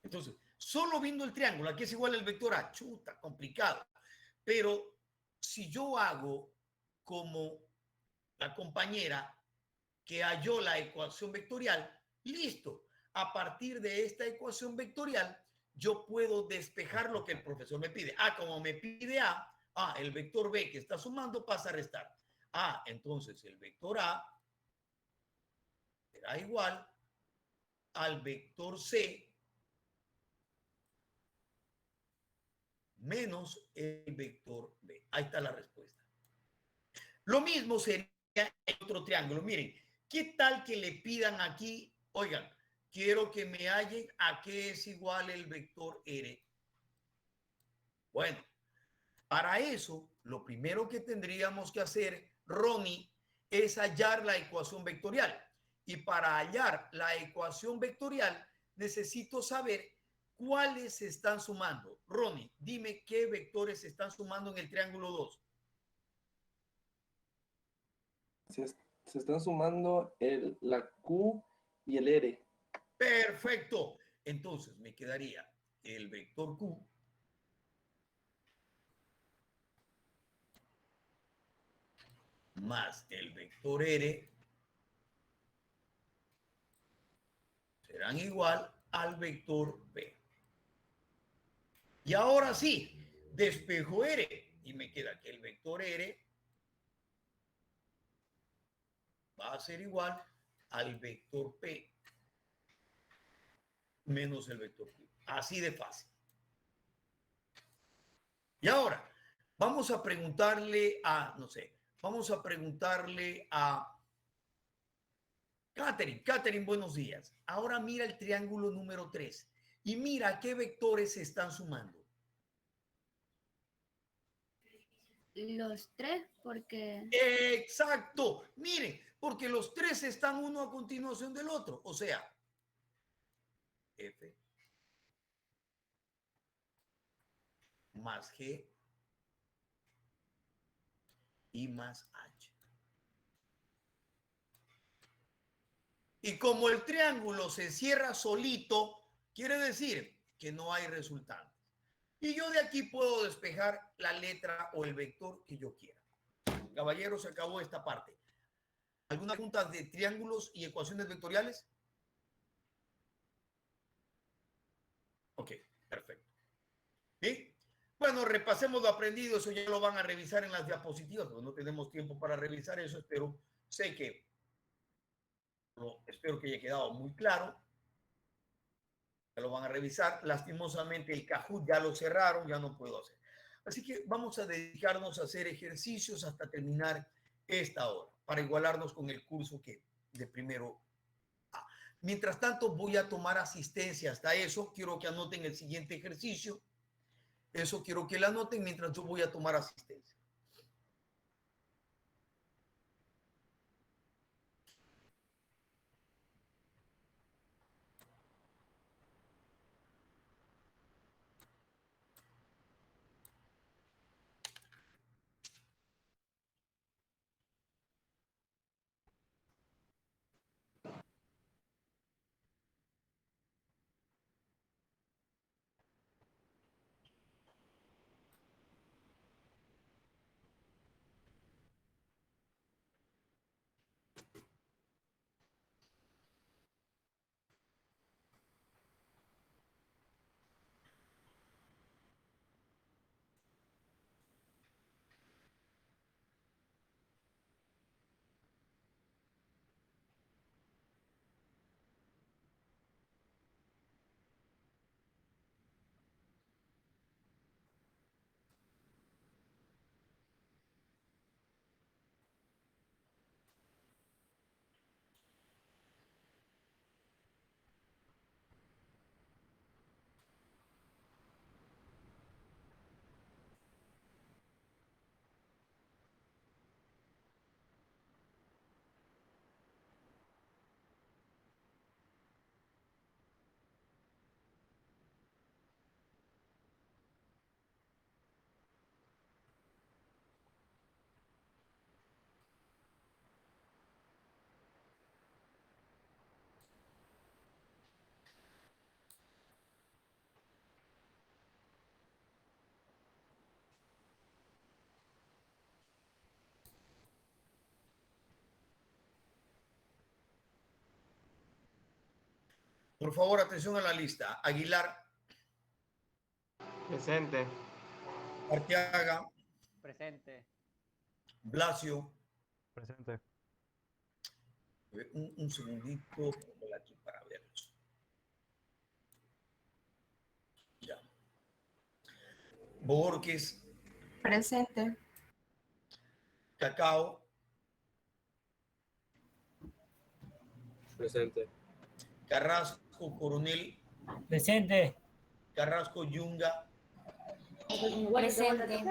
Speaker 1: Entonces, solo viendo el triángulo, ¿a qué es igual el vector A? Chuta, complicado. Pero si yo hago como la compañera que halló la ecuación vectorial, listo. A partir de esta ecuación vectorial, yo puedo despejar lo que el profesor me pide. Como me pide A, el vector B que está sumando pasa a restar. Entonces el vector A será igual al vector C menos el vector B. Ahí está la respuesta. Lo mismo sería el otro triángulo. Miren, ¿qué tal que le pidan aquí Oigan, quiero que me hallen a qué es igual el vector R. Bueno, para eso, lo primero que tendríamos que hacer, Ronnie, es hallar la ecuación vectorial. Y para hallar la ecuación vectorial, necesito saber cuáles se están sumando. Ronnie, dime qué vectores se están sumando en el triángulo 2.
Speaker 12: Se están sumando la Q y el R.
Speaker 1: Perfecto. Entonces me quedaría el vector Q más el vector R serán igual al vector P. Y ahora sí, despejo R y me queda que el vector R va a ser igual al vector P menos el vector Q. Así de fácil. Y ahora, vamos a preguntarle a, no sé, vamos a preguntarle a Catherine. Catherine, buenos días. Ahora mira el triángulo número 3 y mira qué vectores se están sumando.
Speaker 13: Los tres, porque...
Speaker 1: Exacto. Miren, porque los tres están uno a continuación del otro. O sea, F más G y más H. Y como el triángulo se cierra solito, quiere decir que no hay resultante. Y yo de aquí puedo despejar la letra o el vector que yo quiera. Caballeros, se acabó esta parte. ¿Alguna pregunta de triángulos y ecuaciones vectoriales? Ok, perfecto. ¿Sí? Bueno, repasemos lo aprendido. Eso ya lo van a revisar en las diapositivas, pero no tenemos tiempo para revisar eso. Espero que haya quedado muy claro. Ya lo van a revisar. Lastimosamente el Kahoot ya lo cerraron, ya no puedo hacer. Así que vamos a dedicarnos a hacer ejercicios hasta terminar esta hora, para igualarnos con el curso que de primero A. Mientras tanto, voy a tomar asistencia hasta eso. Quiero que anoten el siguiente ejercicio. Eso quiero que lo anoten mientras yo voy a tomar asistencia. Por favor, atención a la lista. Aguilar.
Speaker 7: Presente.
Speaker 1: Arteaga.
Speaker 4: Presente.
Speaker 1: Blasio.
Speaker 6: Presente.
Speaker 1: Un segundito aquí para verlos. Ya. Borges.
Speaker 11: Presente.
Speaker 1: Cacao.
Speaker 2: Presente.
Speaker 1: Carrasco Coronel,
Speaker 5: Presente.
Speaker 1: Carrasco Yunga,
Speaker 13: Presente.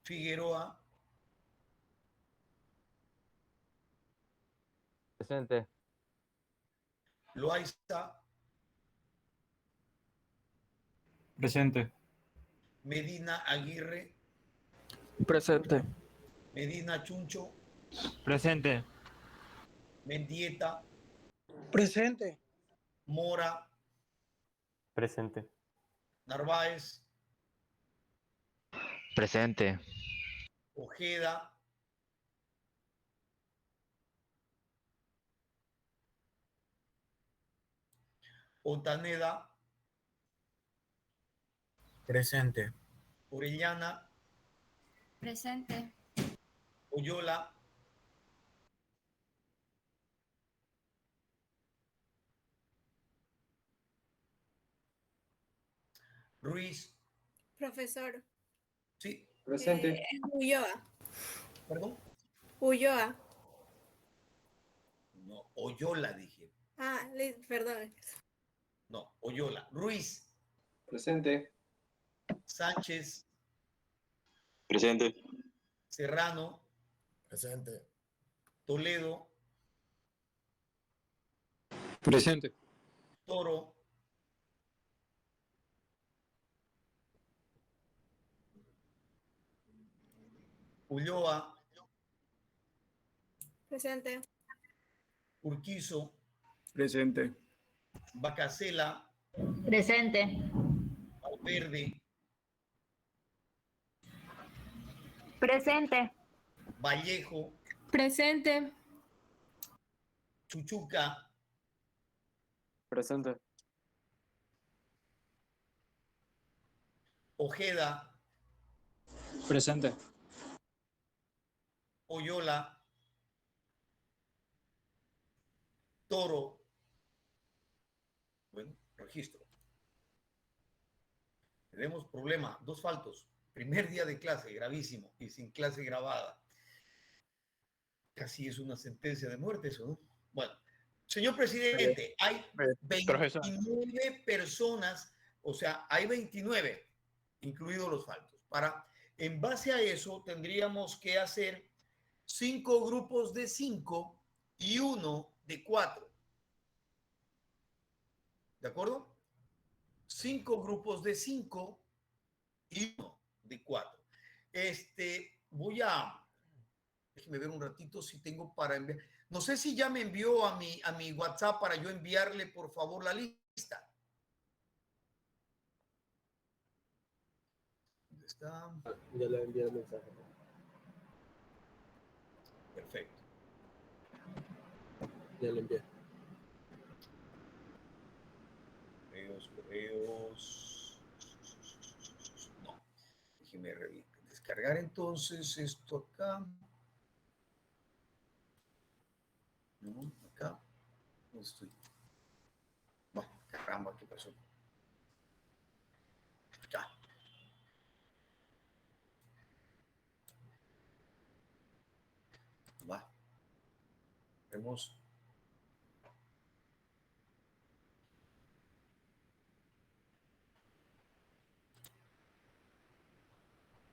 Speaker 1: Figueroa,
Speaker 7: Presente.
Speaker 1: Loaiza,
Speaker 6: Presente.
Speaker 1: Medina Aguirre,
Speaker 10: Presente.
Speaker 1: Medina Chuncho,
Speaker 6: Presente.
Speaker 1: Mendieta,
Speaker 12: Presente.
Speaker 1: Mora,
Speaker 4: Presente.
Speaker 1: Narváez,
Speaker 8: Presente.
Speaker 1: Ojeda, Ontaneda,
Speaker 6: Presente.
Speaker 1: Orellana,
Speaker 13: Presente.
Speaker 1: Oyola, Ruiz,
Speaker 9: Profesor.
Speaker 1: sí,
Speaker 12: Presente.
Speaker 9: Ulloa.
Speaker 1: perdón,
Speaker 9: Ulloa.
Speaker 1: no, Oyola dije,
Speaker 9: Perdón.
Speaker 1: no, Oyola, Ruiz,
Speaker 12: Presente.
Speaker 1: Sánchez,
Speaker 7: Presente.
Speaker 1: Serrano,
Speaker 12: Presente.
Speaker 1: Toledo,
Speaker 2: Presente.
Speaker 1: Toro, Ulloa,
Speaker 9: Presente.
Speaker 1: Urquizo,
Speaker 2: Presente.
Speaker 1: Bacasela,
Speaker 3: Presente.
Speaker 1: Valverde,
Speaker 11: Presente.
Speaker 1: Vallejo,
Speaker 11: Presente.
Speaker 1: Chuchuca,
Speaker 10: Presente.
Speaker 1: Ojeda,
Speaker 2: Presente.
Speaker 1: Oyola, Toro, bueno, registro. Tenemos problema, 2 faltos. Primer día de clase, gravísimo, y sin clase grabada. Casi es una sentencia de muerte eso, ¿no? Bueno, señor presidente, hay 29 personas, o sea, hay 29, incluidos los faltos. En base a eso, tendríamos que hacer 5 grupos de 5 y 1 de 4. ¿De acuerdo? 5 grupos de 5 y 1 de 4. Déjeme ver un ratito si tengo para enviar. No sé si ya me envió a mi WhatsApp para yo enviarle, por favor, la lista. ¿Dónde está?
Speaker 2: Ya le envié el mensaje.
Speaker 1: Perfecto.
Speaker 2: Ya le envié.
Speaker 1: Correos. No. Déjeme descargar entonces esto acá. No, acá. No estoy. Bueno, caramba, ¿qué pasó? Acá. Va. Vemos.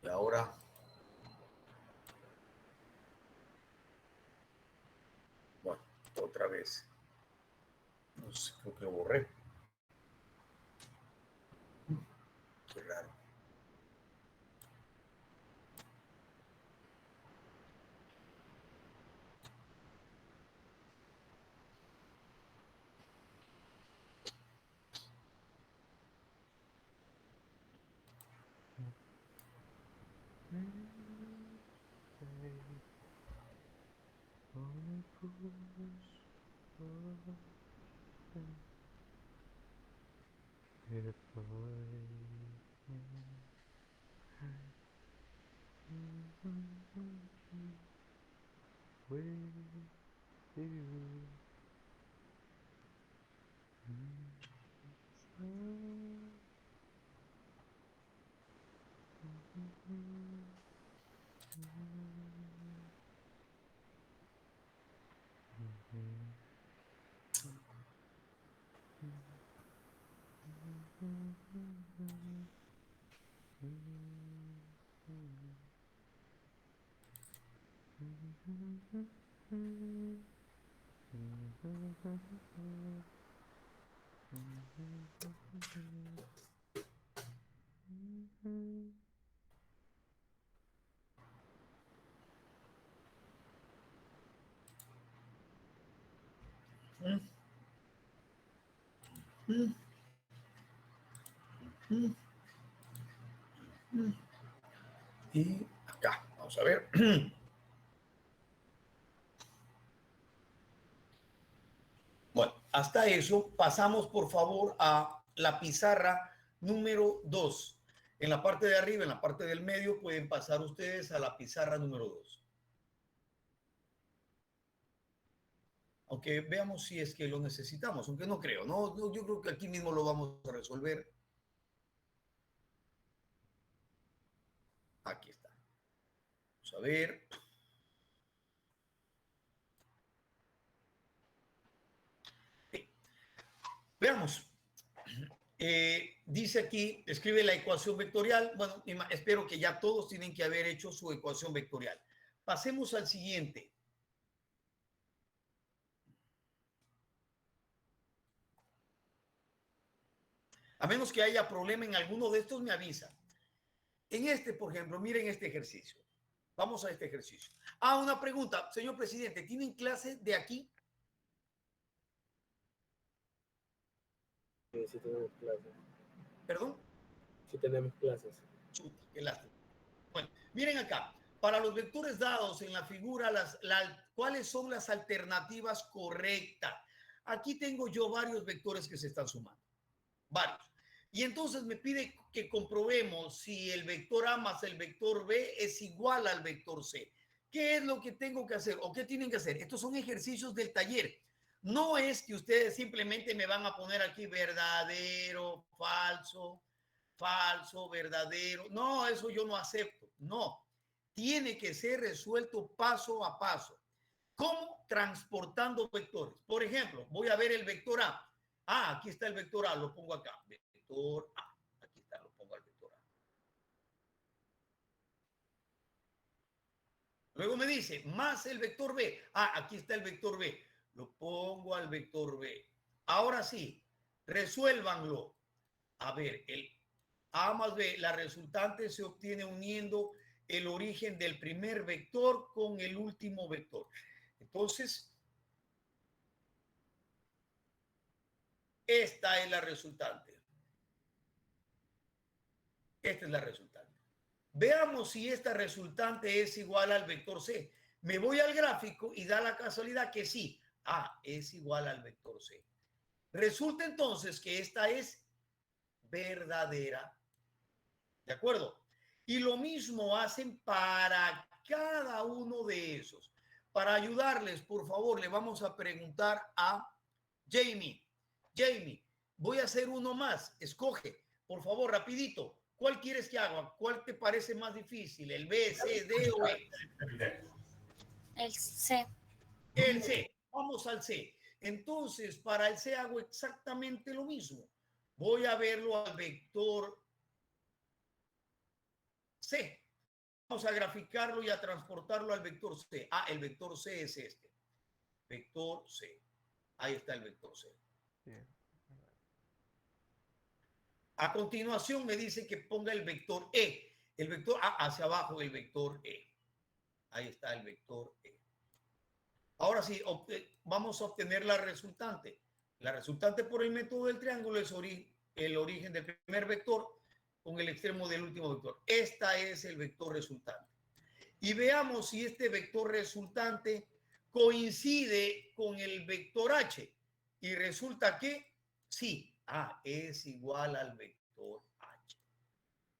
Speaker 1: Y ahora. Bueno, otra vez. No sé, creo que lo borré. Qué raro. Y acá, vamos a ver. Bueno, hasta eso pasamos por favor a la pizarra número 2. En la parte de arriba, en la parte del medio, pueden pasar ustedes a la pizarra número 2. Aunque veamos si es que lo necesitamos, aunque no creo, ¿no? Yo creo que aquí mismo lo vamos a resolver. Aquí está. Vamos a ver. Sí. Veamos. Dice aquí, escribe la ecuación vectorial. Bueno, espero que ya todos tienen que haber hecho su ecuación vectorial. Pasemos al siguiente. A menos que haya problema en alguno de estos, me avisa. En este, por ejemplo, miren este ejercicio. Vamos a este ejercicio. Una pregunta, señor presidente, ¿tienen clase de aquí?
Speaker 2: Sí, tenemos clases.
Speaker 1: ¿Perdón?
Speaker 2: Sí tenemos clases.
Speaker 1: Chuta, qué lástima. Bueno, miren acá. Para los vectores dados en la figura, ¿cuáles son las alternativas correctas? Aquí tengo yo varios vectores que se están sumando. Varios. Y entonces me pide que comprobemos si el vector A más el vector B es igual al vector C. ¿Qué es lo que tengo que hacer o qué tienen que hacer? Estos son ejercicios del taller. No es que ustedes simplemente me van a poner aquí verdadero, falso, falso, verdadero. No, eso yo no acepto. No. Tiene que ser resuelto paso a paso. ¿Cómo? Transportando vectores. Por ejemplo, voy a ver el vector A. Aquí está el vector A, lo pongo acá. Vector A. Aquí está, lo pongo al vector A. Luego me dice, más el vector B. Aquí está el vector B. Lo pongo al vector B. Ahora sí, resuélvanlo. A ver, el A más B, la resultante se obtiene uniendo el origen del primer vector con el último vector. Entonces, esta es la resultante. Esta es la resultante. Veamos si esta resultante es igual al vector C. Me voy al gráfico y da la casualidad que sí. Es igual al vector C. Resulta entonces que esta es verdadera. ¿De acuerdo? Y lo mismo hacen para cada uno de esos. Para ayudarles, por favor, le vamos a preguntar a Jamie. Jamie, voy a hacer uno más. Escoge, por favor, rapidito. ¿Cuál quieres que haga? ¿Cuál te parece más difícil? ¿El B, C, D o E?
Speaker 13: El C.
Speaker 1: El C. Vamos al C. Entonces, para el C hago exactamente lo mismo. Voy a verlo al vector C. Vamos a graficarlo y a transportarlo al vector C. El vector C es este. Vector C. Ahí está el vector C.
Speaker 4: Bien.
Speaker 1: A continuación me dice que ponga el vector E. El vector hacia abajo, el vector E. Ahí está el vector E. Ahora sí, vamos a obtener la resultante. La resultante por el método del triángulo es el origen del primer vector con el extremo del último vector. Esta es el vector resultante. Y veamos si este vector resultante coincide con el vector H. Y resulta que sí, es igual al vector H.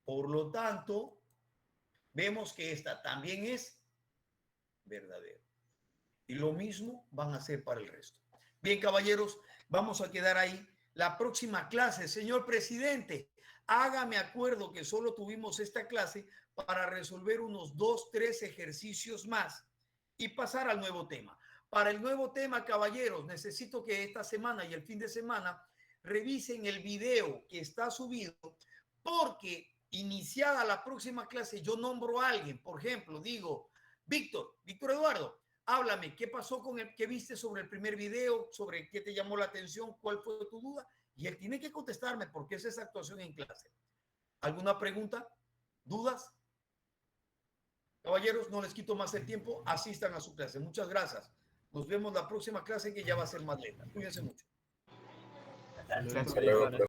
Speaker 1: Por lo tanto, vemos que esta también es verdadera. Y lo mismo van a hacer para el resto. Bien, caballeros, vamos a quedar ahí. La próxima clase, señor presidente, hágame acuerdo que solo tuvimos esta clase para resolver unos 2, 3 ejercicios más y pasar al nuevo tema. Para el nuevo tema, caballeros, necesito que esta semana y el fin de semana revisen el video que está subido, porque iniciada la próxima clase yo nombro a alguien. Por ejemplo, digo, Víctor Eduardo, háblame, ¿qué pasó con el que viste sobre el primer video? ¿Sobre qué te llamó la atención? ¿Cuál fue tu duda? Y él tiene que contestarme porque es esa actuación en clase. ¿Alguna pregunta? ¿Dudas? Caballeros, no les quito más el tiempo. Asistan a su clase. Muchas gracias. Nos vemos la próxima clase que ya va a ser más lenta. Cuídense mucho.
Speaker 2: Hasta luego.